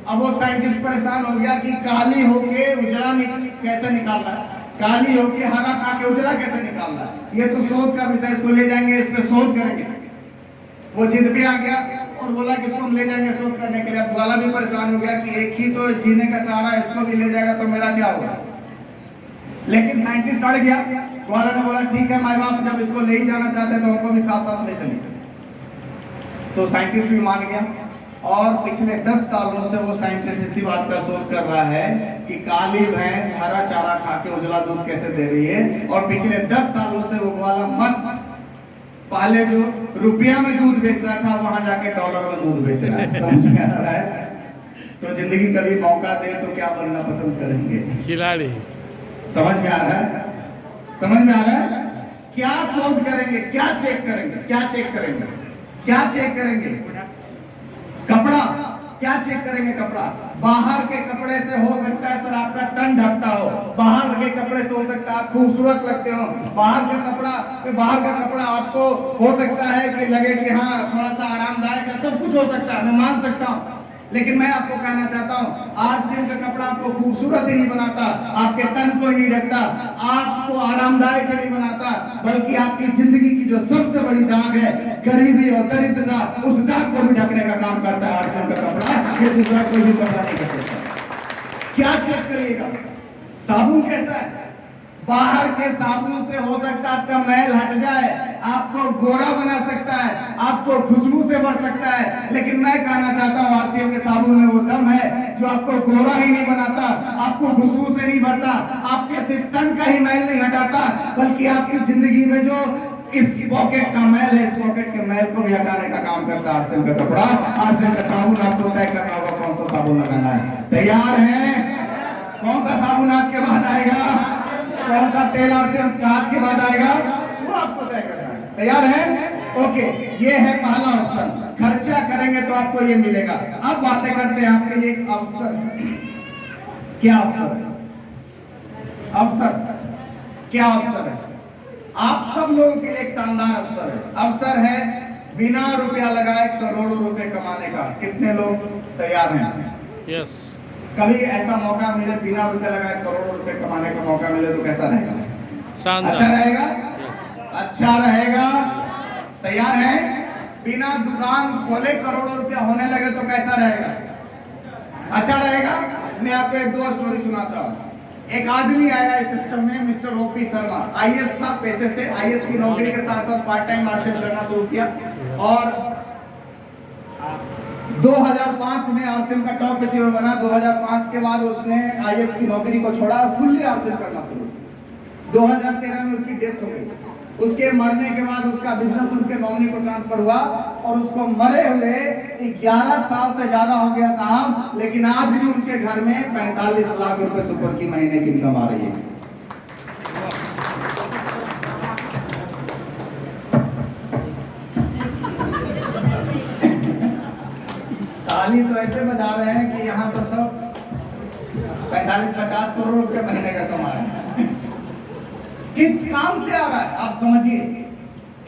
अब वो साइंटिस्ट परेशान हो गया कि काली होके उजला कैसे निकाल रहा है, काली होके हरा खा के उजला कैसे निकाल रहा है? ये तो शोध का विषय, इसको ले जाएंगे, इस पे शोध करेंगे। वो जिद पे आ गया और बोला कि इसको हम ले जाएंगे शोध करने के लिए। अब ग्वाला भी परेशान हो गया कि एक ही तो जीने का सहारा है, इसको भी ले जाएगा तो मेरा क्या होगा? लेकिन साइंटिस्ट अड़ गया। ग्वाला ने बोला ठीक है माई बाप, जब इसको ले ही जाना चाहते हैं तो हमको भी साथ साथ ले चलिए। तो साइंटिस्ट भी मान गया, और पिछले 10 सालों से वो साइंटिस्ट इसी बात का शोध कर रहा है कि काली भैंस हरा चारा खा के उजला दूध कैसे दे रही है। और पिछले 10 सालों से वो ग्वाला मस्त, पहले जो रुपया में दूध बेचता था वहां जाके डॉलर में दूध बेच रहा है। समझ में आ रहा है? तो जिंदगी कभी मौका दे तो क्या बनना पसंद करेंगे? खिलाड़ी। समझ में आ रहा है? समझ में आ रहा है? क्या शोध करेंगे, क्या चेक करेंगे, क्या चेक करेंगे, क्या चेक करेंगे? कपड़ा क्या चेक करेंगे? कपड़ा बाहर के कपड़े से हो सकता है सर आपका तन ढकता हो, बाहर के कपड़े से हो सकता है आप खूबसूरत लगते हो, बाहर का कपड़ा आपको हो सकता है कि लगे कि हाँ थोड़ा सा आरामदायक है, सब कुछ हो सकता है, मैं मान सकता हूँ। लेकिन मैं आपको कहना चाहता हूँ RCM का कपड़ा आपको खूबसूरत ही नहीं बनाता, आपके तन को ही नहीं ढकता, आपको आरामदायक ही नहीं बनाता, बल्कि आपकी जिंदगी की जो सबसे बड़ी दाग है, गरीबी और दरिद्रता, उस दाग को भी ढकने का काम करता है RCM का कपड़ा। ये दूसरा कोई भी कपड़ा नहीं कर सकता। क्या चेक करिएगा? साबुन कैसा है? बाहर के साबुन से हो सकता है आपका मैल हट जाए, आपको गोरा बना सकता है, आपको खुशबू से भर सकता है, लेकिन मैं कहना चाहता हूँ RCM के साबुन में वो दम है जो आपको गोरा ही नहीं बनाता, आपको खुशबू से नहीं भरता, आपके सिर्फ तन का ही मैल नहीं हटाता, बल्कि आपकी जिंदगी में जो इस पॉकेट का मैल है, इस पॉकेट के मैल को भी हटाने का काम करता है RCM का कपड़ा। RCM का साबुन आपको तय करना होगा कौन सा साबुन लगाना है। तैयार है? कौन सा साबुन आज के बाद आएगा, कौन सा तेल RCM आज के बाद आएगा, वो आपको तय करना है। तैयार है? ओके, ये है पहला ऑप्शन। खर्चा करेंगे तो आपको ये मिलेगा। अब बातें करते हैं आपके लिए एक अवसर। क्या अवसर है? अवसर क्या अवसर है? आप सब लोगों के लिए एक शानदार अवसर है। अवसर है बिना रुपया लगाए करोड़ों रुपए कमाने का। कितने लोग तैयार हैं? यस। कभी ऐसा मौका मिले बिना रुपया लगाए करोड़ों रुपए कमाने का मौका मिले तो कैसा रहेगा? शानदार। अच्छा रहेगा? Yes. अच्छा रहेगा? तैयार है? बिना दुकान खोले करोड़ों रुपया होने लगे तो कैसा रहेगा? अच्छा रहेगा? मैं आपको एक 2 स्टोरी सुनाता हूँ। एक आदमी आया इस सिस्टम में, मिस्टर OP शर्मा, IAS था पैसे से, IAS की नौकरी के साथ साथ पार्ट टाइम RCM करना शुरू किया, और 2005 में आरसीएम का टॉप अचीवर बना। 2005 के बाद उसने आईएएस की नौकरी को छोड़ा और फुल्ली आरसीएम करना शुरू किया। 2013 में उसकी डेथ हो गई। उसके मरने के बाद उसका बिजनेस उनके नॉमिनी को ट्रांसफर हुआ और उसको मरे हुए 11 साल से ज्यादा हो गया साहब, लेकिन आज भी उनके घर में 45 लाख रुपए से ऊपर की महीने की इनकम आ रही है। ताली तो ऐसे बजा रहे हैं कि यहाँ तो सब 45-50 करोड़ रुपए महीने का कमा रहे हैं। किस काम से आ रहा है आप समझिए।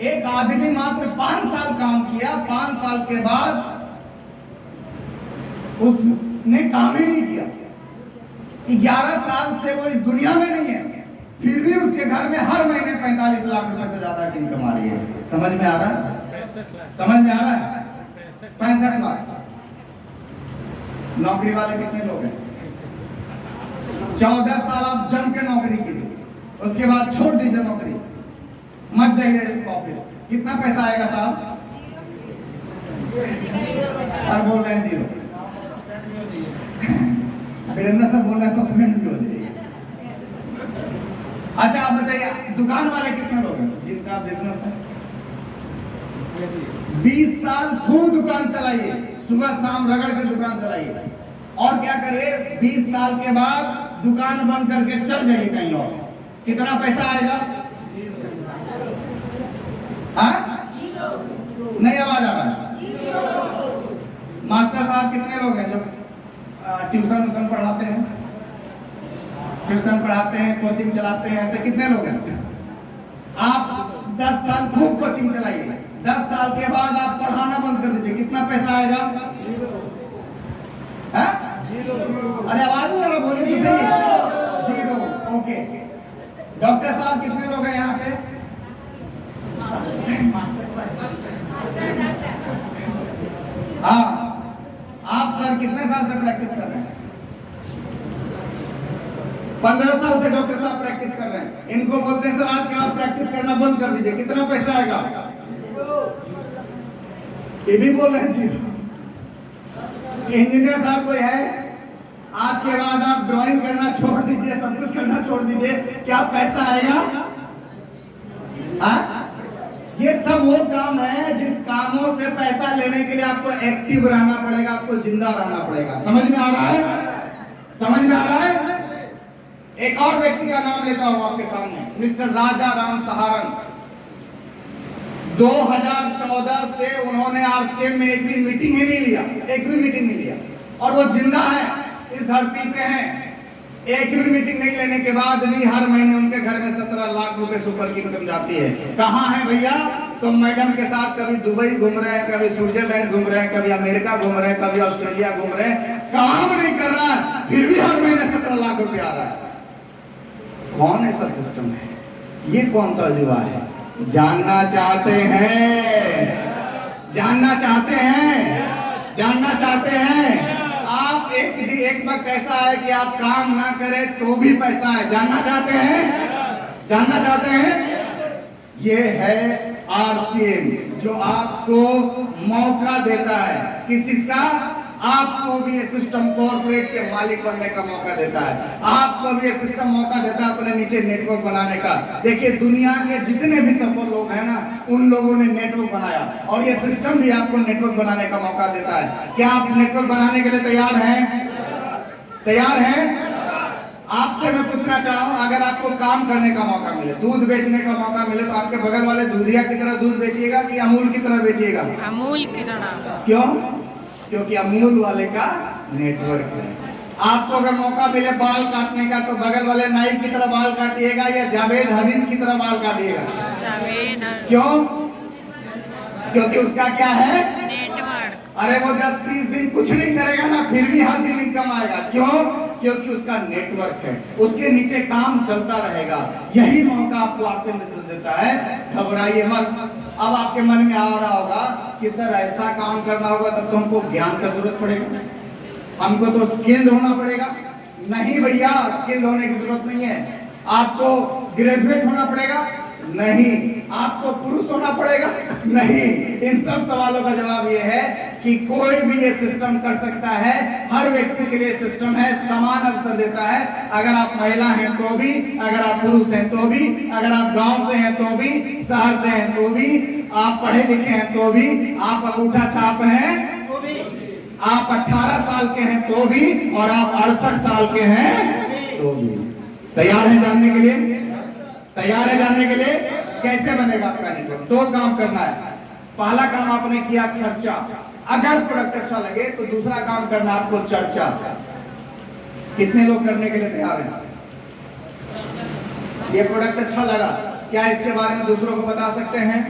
एक आदमी मात्र 5 साल काम किया, 5 साल के बाद उसने काम ही नहीं किया। 11 साल से वो इस दुनिया में नहीं है, फिर भी उसके घर में हर महीने 45 लाख रुपए से ज्यादा की इनकम आ रही है। समझ में आ रहा है? समझ में आ रहा है? 65 लाख। नौकरी वाले कितने लोग हैं? 14 साल आप जम के नौकरी कीजिए, उसके बाद छोड़ दीजिए नौकरी, मत जाइए ऑफिस। कितना पैसा आएगा साहब? सर बोल रहे हैं जीरो। वीरेंद्र सर बोल रहे हैं सस्पेंड भी हो जाएगी। अच्छा आप बताइए, दुकान वाले कितने लोग हैं जिनका बिजनेस है? 20 साल खूब दुकान चलाइए, सुबह शाम रगड़ के दुकान चलाइए, और क्या करिए 20 साल के बाद दुकान बंद करके चल जाइए कहीं और। कितना पैसा आएगा? नहीं आवाज आ रहा है। मास्टर साहब कितने लोग हैं जो ट्यूशन पढ़ाते हैं, ट्यूशन पढ़ाते हैं, कोचिंग चलाते हैं, ऐसे कितने लोग हैं? आप 10 साल खूब कोचिंग चलाइए, 10 साल के बाद आप पढ़ाना बंद कर दीजिए, कितना पैसा आएगा? अरे आवाज नहीं आ रहा, बोलिए तो सही। जीरो। ओके। डॉक्टर साहब कितने लोग हैं यहाँ पे? हाँ, आप सर कितने साल से प्रैक्टिस कर रहे हैं? 15 साल से डॉक्टर साहब प्रैक्टिस कर रहे हैं। इनको बोलते हैं सर आज के बाद प्रैक्टिस करना बंद कर दीजिए, कितना पैसा आएगा? ये भी बोल रहे हैं जी। इंजीनियर साहब कोई है? आज के बाद आप ड्राइंग करना छोड़ दीजिए, सब कुछ करना छोड़ दीजिए, क्या पैसा आएगा? ये सब वो काम है जिस कामों से पैसा लेने के लिए आपको एक्टिव रहना पड़ेगा, आपको जिंदा रहना पड़ेगा। समझ में आ रहा है? समझ में आ रहा है? एक और व्यक्ति का नाम लेता हूं आपके सामने, मिस्टर राजा राम सहारन। 2014 से उन्होंने आरसीएम में एक भी मीटिंग ही नहीं लिया, एक भी मीटिंग नहीं लिया, और वो जिंदा है, इस धरती पे हैं। एक भी मीटिंग नहीं लेने के बाद भी हर महीने उनके घर में 17 लाख रुपए से ऊपर की इनकम जाती है। कहाँ है भैया? तो मैडम के साथ कभी दुबई घूम रहे हैं, कभी स्विट्जरलैंड घूम रहे हैं, कभी अमेरिका घूम रहे हैं, कभी ऑस्ट्रेलिया घूम रहे हैं, काम नहीं कर रहा है, फिर भी हर महीने 17 लाख रुपए आ रहा है। कौन ऐसा सिस्टम है? ये कौन सा जुआ है? जानना चाहते हैं? जानना चाहते हैं? जानना चाहते हैं? आप एक वक्त ऐसा है कि आप काम ना करें तो भी पैसा है। जानना चाहते हैं? जानना चाहते हैं? ये है आरसीएम, जो आपको मौका देता है। किस चीज का? आपको भी ये सिस्टम कॉर्पोरेट के मालिक बनने का मौका देता है। आपको भी ये सिस्टम मौका देता है अपने नीचे नेटवर्क बनाने का। देखिए दुनिया के जितने भी सफल लोग हैं ना, उन लोगों ने नेटवर्क बनाया, और ये सिस्टम भी आपको नेटवर्क बनाने का मौका देता है। क्या आप नेटवर्क बनाने के लिए तैयार हैं? तैयार हैं? आपसे मैं पूछना चाहूँ, अगर आपको काम करने का मौका मिले, दूध बेचने का मौका मिले, तो आपके बगल वाले दूधिया की तरह दूध बेचिएगा कि अमूल की तरह बेचिएगा? अमूल की तरह। क्यों? क्योंकि अमूल वाले का नेटवर्क है। आपको अगर मौका मिले बाल काटने का, तो बगल वाले नाई की तरह बाल काटिएगा या जावेद हबीब की तरह बाल काटिएगा? क्यों? क्योंकि उसका क्या है? नेटवर्क। अरे वो 10-20 दिन कुछ नहीं करेगा ना, फिर भी हर दिन इनकम आएगा। क्यों? क्योंकि उसका नेटवर्क है, उसके नीचे काम चलता रहेगा। यही मौका आपको आरसीएम देता है। घबराइए मत। अब आपके मन में आ रहा होगा कि सर ऐसा काम करना होगा तब तो हमको ज्ञान का जरूरत पड़ेगा, हमको तो स्किल्ड होना पड़ेगा। नहीं भैया, स्किल्ड होने की जरूरत नहीं है। आपको ग्रेजुएट होना पड़ेगा? नहीं। आपको पुरुष होना पड़ेगा? नहीं। इन सब सवालों का जवाब ये है कि कोई भी ये सिस्टम कर सकता है। हर व्यक्ति के लिए सिस्टम है, समान अवसर देता है। अगर आप महिला हैं तो भी, अगर आप पुरुष हैं तो भी, अगर आप गांव से हैं तो भी, शहर से हैं तो भी, आप पढ़े लिखे हैं तो भी, आप अंगूठा छाप हैं तो भी, आप 18 साल के हैं तो भी, और आप 68 साल के हैं तो भी। तैयार है जानने के लिए? तैयार है जानने के लिए? कैसे बनेगा आपका नेटवर्क? 2 काम करना है। पहला काम आपने किया खर्चा। अगर प्रोडक्ट अच्छा लगे तो दूसरा काम करना आपको चर्चा। कितने लोग करने के लिए तैयार हैं? ये प्रोडक्ट अच्छा लगा, क्या इसके बारे में दूसरों को बता सकते हैं?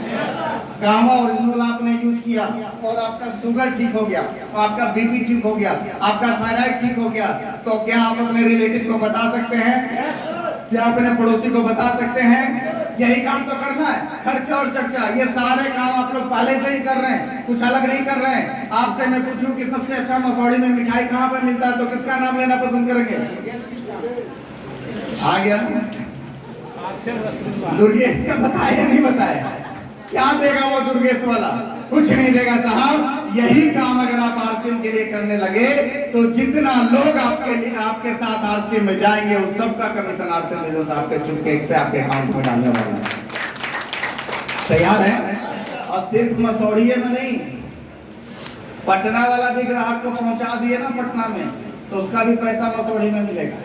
कामा ओरिजिनल आपने यूज किया और आपका शुगर ठीक हो गया, आपका बीपी ठीक हो गया, आपका थायराइड ठीक हो गया, तो क्या आप अपने रिलेटिव को बता सकते हैं? क्या अपने पड़ोसी को बता सकते हैं? यही काम तो करना है, खर्चा और चर्चा। ये सारे काम आप लोग पहले से ही कर रहे हैं, कुछ अलग नहीं कर रहे हैं। आपसे मैं पूछूं कि सबसे अच्छा मसौड़ी में मिठाई कहाँ पर मिलता है, तो किसका नाम लेना पसंद करेंगे? आ गया दुर्गेश का। बताया नहीं बताया? क्या देगा वो दुर्गेश वाला? कुछ नहीं देगा साहब। यही काम अगर आप आरसीएम के लिए करने लगे तो जितना लोग आपके लिए आपके साथ आरसीएम में जाएंगे उस सबका कमीशन आरसीएम बिजनेस आपके चुपके से आपके अकाउंट में डालने वाला है। तैयार है? और सिर्फ मसौड़िए में नहीं, पटना वाला भी ग्राहक को पहुंचा दिए ना पटना में, तो उसका भी पैसा मसौड़ी में मिलेगा।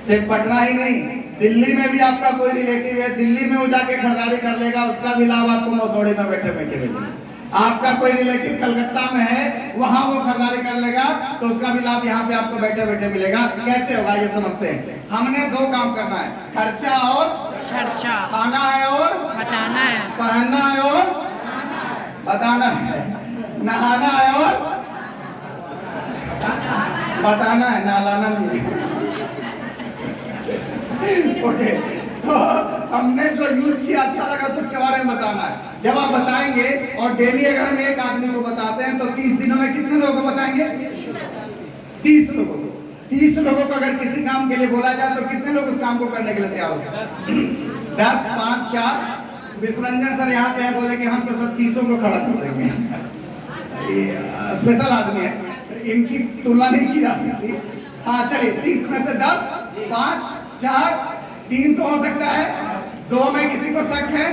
सिर्फ पटना ही नहीं, दिल्ली में भी आपका कोई रिलेटिव है, दिल्ली में वो जाके खरीदारी कर लेगा, उसका भी लाभ आपको मसौड़ी में बैठे बैठे मिलेगा। आपका कोई रिलेटिव कलकत्ता में है, वहां वो खरीदारी कर लेगा, तो उसका भी लाभ यहाँ पे आपको बैठे बैठे मिलेगा। कैसे होगा ये समझते हैं। हमने 2 काम करना है, खर्चा और चर्चा। खाना है और बताना है। पहनना है और बताना है, नहाना है और बताना है, नहलाना नहीं। ओके, तो हमने जो यूज किया अच्छा लगा तो उसके बारे में बताना है। जब आप बताएंगे और डेली अगर हम एक आदमी को बताते हैं तो 30 दिनों में कितने लोगों को बताएंगे? 30 लोगों को। 30 लोगों को अगर किसी काम के लिए बोला जाए तो कितने लोग उस काम को करने के लिए तैयार हो सकते हैं? 10, 5, 4। विश्वरंजन सर यहाँ पे है, बोले कि हम तो सब 30 को खड़ा कर देंगे। स्पेशल आदमी है, इनकी तुलना नहीं की जा सकती। हाँ चलिए, 30 में से 10, 5, 4, 3 तो हो सकता है, 2 में किसी को शक है,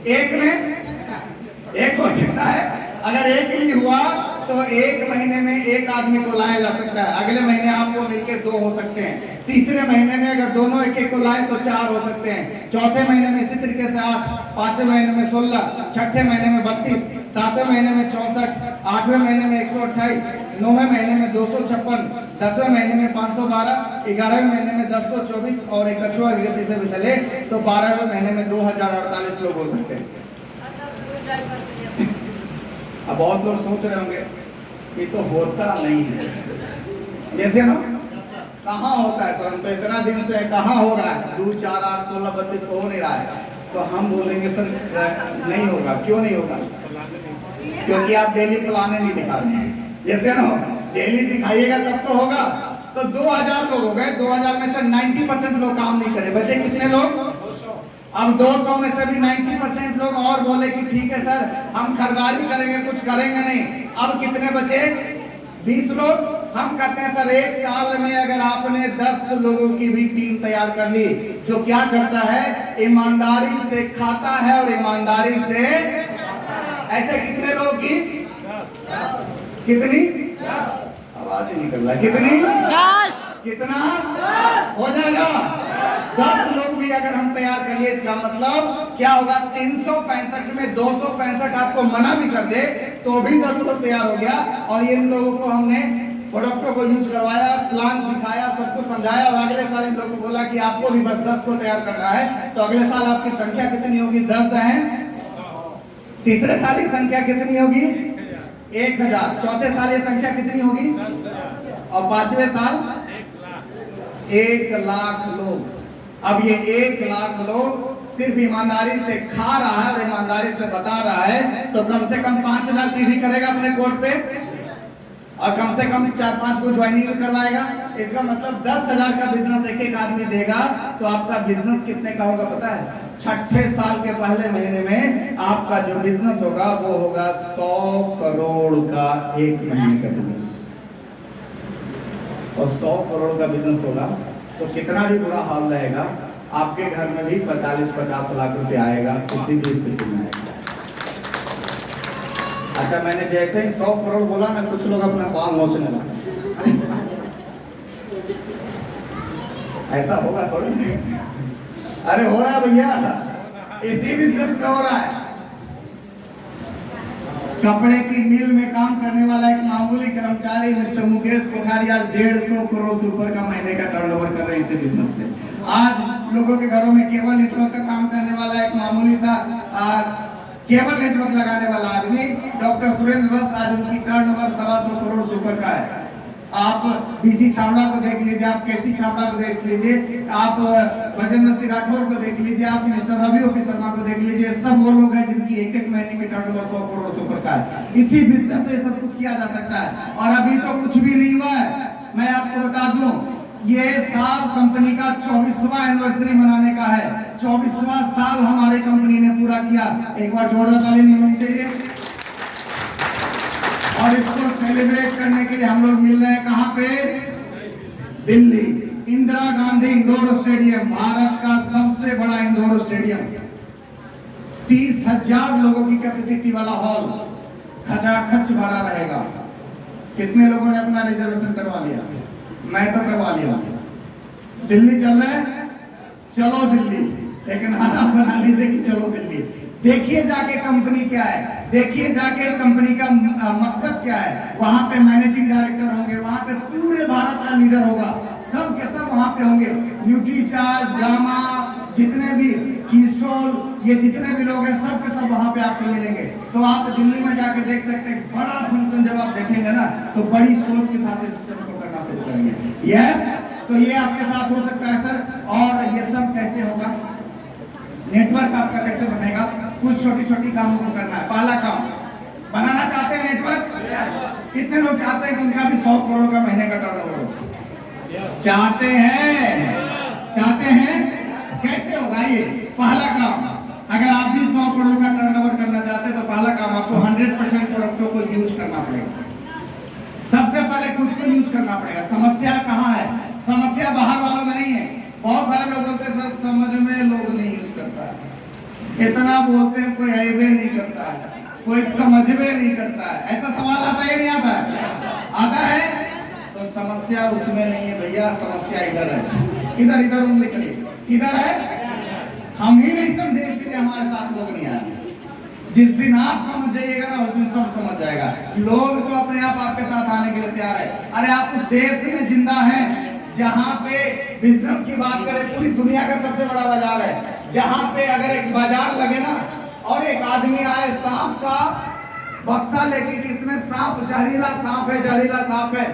1 में 1 हो सकता है। अगर 1 भी हुआ तो 1 महीने में 1 आदमी को लाया जा सकता है, अगले महीने आपको मिलकर 2 हो सकते हैं, तीसरे महीने में अगर दोनों 1-1 को लाए तो 4 हो सकते हैं, चौथे महीने में इसी तरीके से 8, 5वें महीने में 16, छठे महीने में 32, 7वें महीने में 64, 8वें महीने में 128, 9वें महीने में 256, 10वें महीने में 512, 11वें महीने में 1024 और एक अक्षुआ गति से भी चले तो 12वें महीने में 2048 लोग हो सकते हैं। अब बहुत लोग सोच रहे होंगे कि तो होता नहीं है, जैसे ना कहाँ होता है सर, हम तो इतना दिन से कहाँ हो रहा है, 2, 4, 8, 16, 32 तो हो नहीं रहा है। तो हम बोलेंगे सर नहीं होगा। क्यों नहीं होगा? क्योंकि आप डेली प्लाने नहीं दिखा रहे हैं। जैसे ना डेली दिखाइएगा तब तो होगा। तो 2000 लोग हो गए, 2000 में से 90% लोग काम नहीं करे, बचे कितने लोग? अब 200 में से भी 90% लोग और बोले कि ठीक है सर हम खरीदारी करेंगे, कुछ करेंगे नहीं। अब कितने बचे? 20 लोग। हम कहते हैं सर 1 साल में अगर आपने 10 लोगों की भी टीम तैयार कर ली जो क्या करता है, ईमानदारी से खाता है और ईमानदारी से ऐसे कितने लोगों की? कितनी? आवाज नहीं निकल रहा। कितनी? 10। कितना? हो जाएगा 10 लोग भी अगर हम तैयार कर लिए, इसका मतलब क्या होगा? 365 में 265 आपको मना भी कर दे तो भी 10 लोग तैयार हो गया। और इन लोगों को हमने प्रोडक्टों को यूज करवाया, प्लान सिखाया, सब कुछ समझाया और अगले साल इन लोगों को बोला कि आपको भी बस 10 को तैयार करना है। तो अगले साल आपकी संख्या कितनी होगी? 10 है। तीसरे साल की संख्या कितनी होगी? 1000। चौथे साल ये संख्या कितनी होगी? और 5वें साल 1 लाख लोग। अब ये 1 लाख लोग सिर्फ ईमानदारी से खा रहा है और ईमानदारी से बता रहा है, तो कम से कम 5000 पीवी करेगा अपने कोड पे। और कम से कम 4-5 को ज्वाइनिंग करवाएगा। इसका मतलब 10,000 का बिजनेस एक एक आदमी देगा तो आपका बिजनेस कितने का होगा पता है? छठे साल के पहले महीने में आपका जो बिजनेस होगा वो होगा 100 करोड़ का एक महीने का बिजनेस। और 100 करोड़ का बिजनेस होगा तो कितना भी बुरा हाल रहेगा, आपके घर में भी 45-50 लाख रुपए आएगा, किसी भी स्थिति में आएगा। अच्छा, मैंने जैसे ही 100 करोड़ बोला ना, कुछ लोग अपना बाल नोचने लगे। ऐसा होगा थोड़ा नहीं? अरे हो रहा है भैया, इसी बिजनेस में हो रहा है। कपड़े की मिल में काम करने वाला एक मामूली कर्मचारी मिस्टर मुकेश कोठारी आज 150 करोड़ से ऊपर का महीने का टर्नओवर कर रहे हैं इसी बिजनेस से। आज लोगों के घरों में केबल नेटवर्क का काम करने वाला एक मामूली सा केबल नेटवर्क लगाने वाला आदमी डॉक्टर सुरेंद्र बस, आज उनकी टर्नओवर 125 करोड़ से ऊपर का है। आप बीसी छावड़ा को देख लीजिए, आप केसी छावड़ा को देख लीजिए, आप बजेंद्र सिंह राठौर को देख लीजिए, आप मिस्टर रवि ओपी शर्मा को देख लीजिए। सब वो लोग हैं जिनकी एक एक महीने की टर्नओवर 100 करोड़ से ऊपर का है। इसी बिजनेस से सब कुछ किया जा सकता है। और अभी तो कुछ भी नहीं हुआ है। मैं आपको बता दूं, ये साल कंपनी का 24वां एनिवर्सरी मनाने का है। 24वां साल हमारे कंपनी ने पूरा किया। एक बार जोरदार ताली नहीं होनी चाहिए? और इसको सेलिब्रेट करने के लिए हम लोग मिल रहे हैं कहां पे? दिल्ली, इंदिरा गांधी इंडोर स्टेडियम, भारत का सबसे बड़ा इंडोर स्टेडियम, 30,000 लोगों की कैपेसिटी वाला हॉल, खचाखच भरा रहेगा। कितने लोगों ने अपना रिजर्वेशन करवा लिया? मैं तो करवा लिया। दिल्ली चल रहे हैं? चलो दिल्ली, लेकिन आना बना लीजिए कि चलो दिल्ली। देखिए जाके कंपनी क्या है, देखिए जाके कंपनी का मकसद क्या है। वहां पे मैनेजिंग डायरेक्टर होंगे, वहां पे पूरे भारत का लीडर होगा, सब के सब वहां पे होंगे। न्यूट्रीचार्ज, गामा, जितने भी किशोर, ये जितने भी लोग हैं सब के सब वहां पे आपको मिलेंगे। तो आप दिल्ली में जाके देख सकते हैं। बड़ा फंक्शन जब आप देखेंगे ना तो बड़ी सोच के साथ इस सिस्टम को करना शुरू करेंगे। यस, तो ये आपके साथ हो सकता है सर। और ये सब कैसे होगा? नेटवर्क आपका कैसे बनेगा? कुछ छोटी छोटी कामों को करना है। पहला काम, बनाना चाहते हैं नेटवर्क? कितने लोग चाहते हैं कि उनका भी 100 करोड़ का महीने का टर्नओवर हो? चाहते हैं? चाहते हैं? कैसे होगा ये? पहला काम, अगर आप भी 100 करोड़ का टर्नओवर करना चाहते हैं तो पहला काम आपको 100% प्रोडक्टों को यूज करना पड़ेगा। सबसे पहले खुद को यूज करना पड़ेगा। समस्या कहाँ है? समस्या बाहर वालों में नहीं है। बहुत सारे लोग बोलते हैं सर समझ में लोग नहीं यूज करता है, इतना बोलते हैं कोई आइबे नहीं करता है, कोई समझ में नहीं करता है। ऐसा सवाल आता है नहीं आता है? आता है। तो समस्या उसमें नहीं है भैया, समस्या इधर है। इधर इधर उंगली करिए, इधर है। हम ही नहीं समझे इसलिए हमारे साथ लोग नहीं आए। जिस दिन आप समझ जाइएगा ना उस दिन सब समझ जाएगा। लोग तो अपने आप आपके साथ आने के लिए तैयार है। अरे आप उस देश में जिंदा हैं जहां पे बिजनेस की बात करें, पूरी दुनिया का सबसे बड़ा बाजार है, जहां पे अगर एक बाजार लगे ना और एक आदमी आए सांप का बक्सा लेके कि इसमें सांप, जहरीला सांप है, जहरीला सांप है,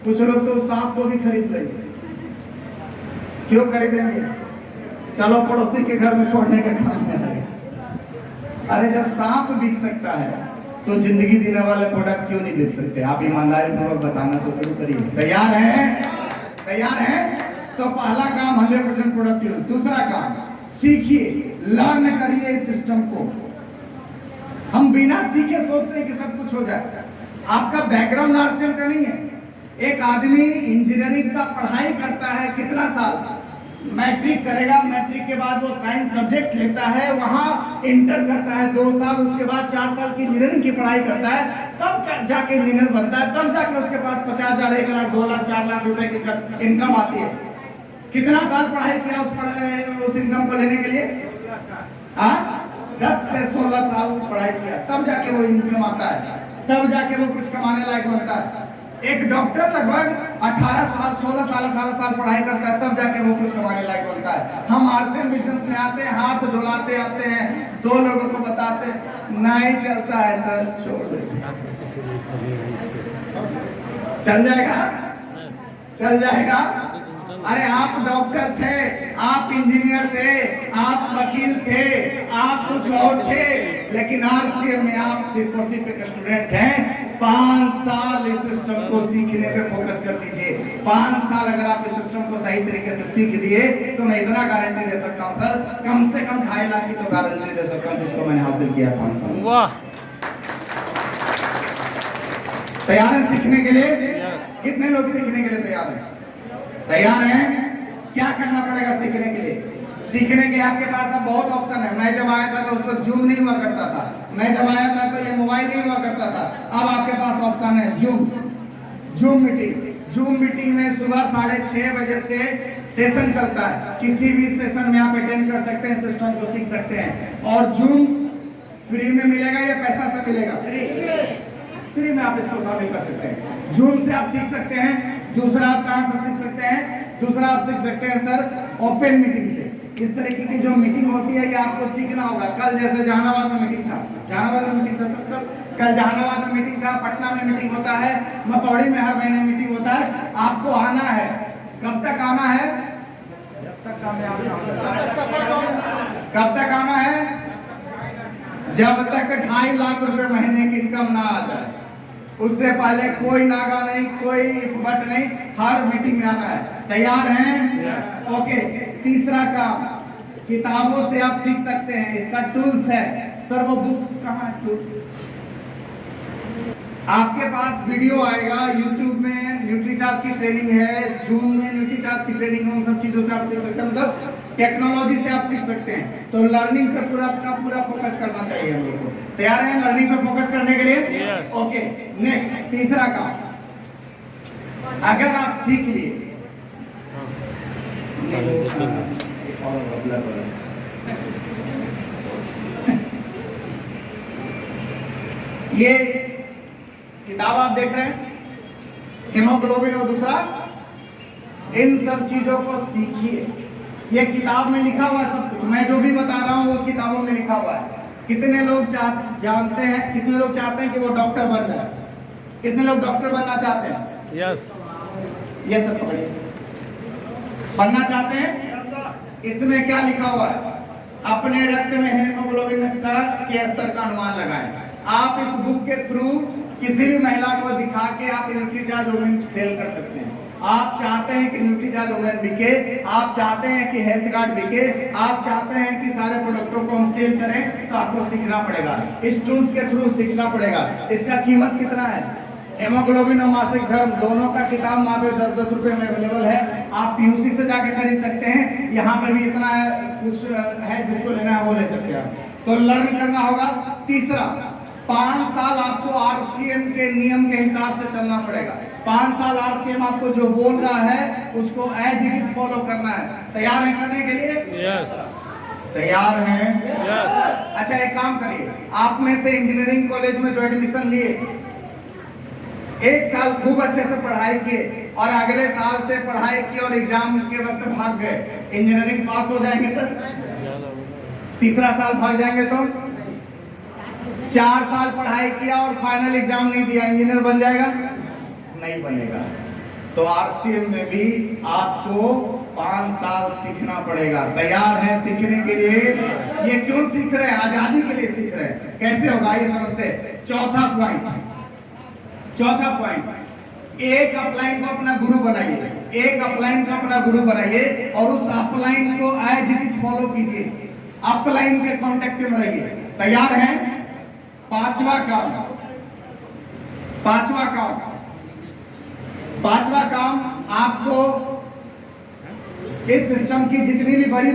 कुछ लोग तो सांप को भी खरीद लेंगे। क्यों खरीदेंगे? चलो पड़ोसी के घर में छोड़ने का काम है। अरे जब सांप बिक सकता है तो जिंदगी देने वाले प्रोडक्ट क्यों नहीं बिक सकते? आप ईमानदारी पूर्वक बताना तो शुरू करिए। तैयार है? तैयार है? तो पहला काम 100% प्रोडक्ट यूज। दूसरा काम, सीखिए, लर्न करिए इस सिस्टम को। हम बिना सीखे सोचते हैं कि सब कुछ हो जाए। आपका बैकग्राउंड आरसीएम का नहीं है। एक आदमी इंजीनियरिंग का पढ़ाई करता है कितना साल? मैट्रिक करेगा, मैट्रिक के बाद वो साइंस सब्जेक्ट लेता है, वहां इंटर करता है 2 साल, उसके बाद 4 साल की इंजीनियरिंग की पढ़ाई करता है, तब जाके इंजीनियर बनता है, तब जाके उसके पास 50,000, 1 लाख, 2 लाख, 4 लाख रुपए की इनकम आती है। कितना साल पढ़ाई किया उस इनकम को लेने के लिए? 10 से 16 साल पढ़ाई किया, तब जाके वो इनकम आता है, तब जाके वो कुछ कमाने लायक बनता है। एक डॉक्टर लगभग 18 साल, 16 साल, 18 साल पढ़ाई करता है, तब जाके वो कुछ कमाने लायक बनता है। हम आरसीएम बिजनेस में आते हैं, हाथ धुलाते आते हैं, 2 लोगों को बताते नहीं चलता है सर, छोड़ देते। चल जाएगा? चल जाएगा? अरे आप डॉक्टर थे, आप इंजीनियर थे, आप वकील थे, आप कुछ और थे, लेकिन आरसीएम में आप सिर्फ और सिर्फ एक स्टूडेंट हैं। 5 साल इस सिस्टम को सीखने पे फोकस कर दीजिए। 5 साल अगर आप इस सिस्टम को सही तरीके से सीख दिए तो मैं इतना गारंटी दे सकता हूं सर, कम से कम 2.5 लाख की तो गारंटी दे सकता हूं जिसको मैंने हासिल किया 5 साल। वाह। तैयार है सीखने के लिए? यस। कितने लोग सीखने के लिए तैयार हैं? तैयार हैं? क्या करना पड़ेगा सीखने के लिए? सीखने के लिए आपके पास अब बहुत ऑप्शन है। मैं जब आया था तो उस वक्त जूम नहीं हुआ करता था, मैं जब आया था तो ये मोबाइल नहीं हुआ करता था। अब आपके पास ऑप्शन है जूम मीटिंग। जूम मीटिंग में सुबह 6:30 बजे से सेशन चलता है। किसी भी सेशन में आप अटेंड कर सकते हैं, सिस्टम को सीख सकते हैं। और जूम फ्री में मिलेगा या पैसा से मिलेगा? फ्री में आप इसको शामिल कर सकते हैं। जूम से आप सीख सकते हैं। दूसरा आप कहां से सीख सकते हैं? दूसरा आप सीख सकते हैं सर ओपन मीटिंग से। इस तरीके की जो मीटिंग होती है ये आपको सीखना होगा। कल जैसे जहानाबाद में मीटिंग था, जहानाबाद में मीटिंग था सर, कल जहानाबाद में मीटिंग था, पटना में मीटिंग होता है, मसौड़ी में हर महीने मीटिंग होता है। आपको आना है। कब तक आना है? जब तक कामयाब ना हो। कब तक आना है? जब तक 2.5 लाख रुपए महीने की इनकम ना आ जाए। उससे पहले कोई नागा नहीं, कोई बट नहीं, हर मीटिंग में आना है। तैयार हैं? Yes. ओके। तीसरा काम, किताबों से आप सीख सकते हैं। इसका टूल्स है सर, वो बुक्स कहाँ है? टूल्स आपके पास वीडियो आएगा YouTube में, न्यूट्रीचार्ज की ट्रेनिंग है, जूम में न्यूट्रीचार्ज की ट्रेनिंग है। उन सब चीजों से आप सीख सकते हैं, मतलब टेक्नोलॉजी से आप सीख सकते हैं। तो लर्निंग पे पूरा फोकस करना चाहिए हम लोग को। तैयार हैं लर्निंग पे फोकस करने के लिए? Yes. ओके। नेक्स्ट, तीसरा काम, अगर आप सीख लिए ये किताब आप देख रहे हैं, हीमोग्लोबिन और दूसरा, इन सब चीजों को सीखिए। ये किताब में लिखा हुआ है सब कुछ। मैं जो भी बता रहा हूँ वो किताबों में लिखा हुआ है। कितने लोग जानते हैं, कितने लोग चाहते हैं कि वो डॉक्टर बन जाए? कितने लोग डॉक्टर बनना चाहते हैं? यस। ये सब पढ़िए। बनना चाहते हैं? इसमें क्या लिखा हुआ है? अपने रक्त में हीमोग्लोबिन के स्तर का अनुमान लगाएं। आप इस बुक के थ्रू किसी भी महिला को दिखा के आप न्यूट्रीचार्ज वुमेन सेल कर सकते हैं। आप चाहते हैं कि न्यूट्रीचार्ज वुमेन बिके, आप चाहते हैं कि हेल्थ कार्ड बिके, आप चाहते हैं कि सारे प्रोडक्टों को हम सेल करें, तो आपको सीखना पड़ेगा। इस टूल्स के थ्रू सीखना पड़ेगा। इसका कीमत कितना है? हेमोग्लोबिन और मासिक धर्म दोनों का किताब मात्र 10-10 रुपए में अवेलेबल है। आप पीयूसी से जाके खरीद सकते हैं। यहाँ पे भी इतना कुछ है, जिसको लेना है वो ले सकते हैं। तो लर्न करना होगा। तीसरा, 5 साल आपको RCM के नियम के हिसाब से चलना पड़ेगा। 5 साल RCM आपको जो बोल रहा है उसको एज इट इज फॉलो करना है। तैयार है करने के लिए? यस। तैयार हैं? यस। अच्छा, एक काम करिए, आप में से इंजीनियरिंग कॉलेज में जो एडमिशन लिए, 1 साल खूब अच्छे से पढ़ाई किए और अगले साल से पढ़ाई की और एग्जाम के वक्त भाग गए, इंजीनियरिंग पास हो जाएंगे सर? तीसरा साल भाग जाएंगे तो 4 साल पढ़ाई किया और फाइनल एग्जाम नहीं दिया, इंजीनियर बन जाएगा? नहीं बनेगा। तो RCM में भी आपको 5 साल सीखना पड़ेगा। तैयार है सीखने के लिए? ये क्यों सीख रहे हैं? आजादी के लिए सीख रहे हैं। कैसे होगा ये समझते हैं। चौथा पॉइंट, एक अपलाइन को अपना गुरु बनाइए। एक अपलाइन को अपना गुरु बनाइए और उस अपलाइन को एज इट इज फॉलो कीजिए। अपलाइन के कांटेक्ट में रहिए। तैयार हैं? पांचवा काम, आपको इस सिस्टम की जितनी भी बड़ी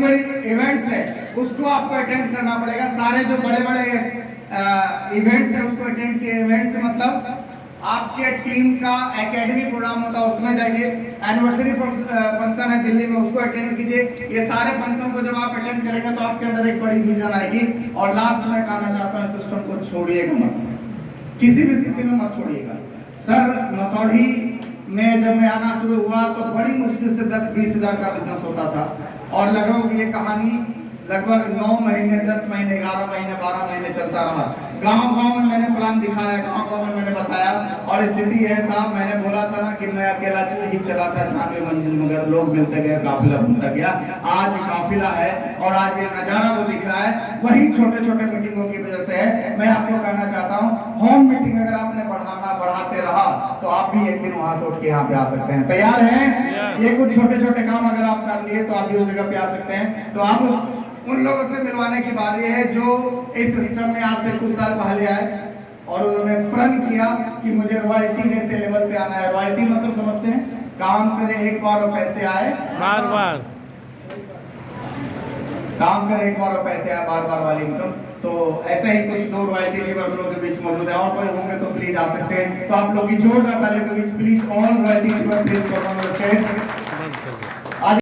इवेंट्स है उसको आपको अटेंड करना पड़ेगा। सारे जो बड़े इवेंट्स है उसको अटेंड किए। इवेंट से मतलब आपके टीम का एकेडमी प्रोग्राम होता है, उसमें जाइए। एनिवर्सरी फंक्शन है दिल्ली में, उसको अटेंड कीजिए। ये सारे फंक्शन को जब आप अटेंड करेंगे तो आपके अंदर एक बड़ी विजन आएगी। और लास्ट में कहना चाहता हूँ, सिस्टम को छोड़िएगा मत, किसी भी स्थिति में मत छोड़िएगा। सर, मसौढ़ी में जब मैं आना शुरू हुआ तो बड़ी मुश्किल से 10-20 हज़ार का बिजनेस होता था और लगभग ये कहानी लगभग 9 महीने, 10 महीने, 11 महीने, 12 महीने चलता रहा। गांव-गांव में मैंने प्लान दिखाया, गांव-गांव में मैंने बताया, और स्थिति है साहब, मैंने बोला था ना कि मैं अकेला ही चला था 96 मंजिल, मगर लोग मिलते गए, काफिला घूमता गया। आज काफिला है और आज ये नजारा वो दिख रहा है, वही छोटे-छोटे मीटिंगों की वजह से है। मैं आपको कहना चाहता हूँ, होम मीटिंग अगर आपने बढ़ाते रहा तो आप भी एक दिन वहां से उठ के यहाँ पे आ सकते हैं। तैयार हैं? ये कुछ छोटे-छोटे काम अगर आप कर लिए तो आप भी उस जगह पे आ सकते हैं। तो आप उन लोगों से मिलवाने की बारी है जो इस सिस्टम में आज से कुछ साल पहले आए और उन्होंने प्रण किया कि मुझे रॉयल्टी जैसे लेवल पे आना है। रॉयल्टी मतलब समझते हैं? काम करे एक बार और पैसे आए बार बार। काम करे एक बार और पैसे आए बार बार वाली इनकम। तो ऐसे ही कुछ 2 रॉयल्टी जीवर हम लोग के बीच मौजूद है, और कोई होंगे तो प्लीज आ सकते हैं। तो आप लोग की जोरदार तालियों के बीच प्लीज ऑल रॉयल्टी जीवर प्लीज कम ऑन स्टेज।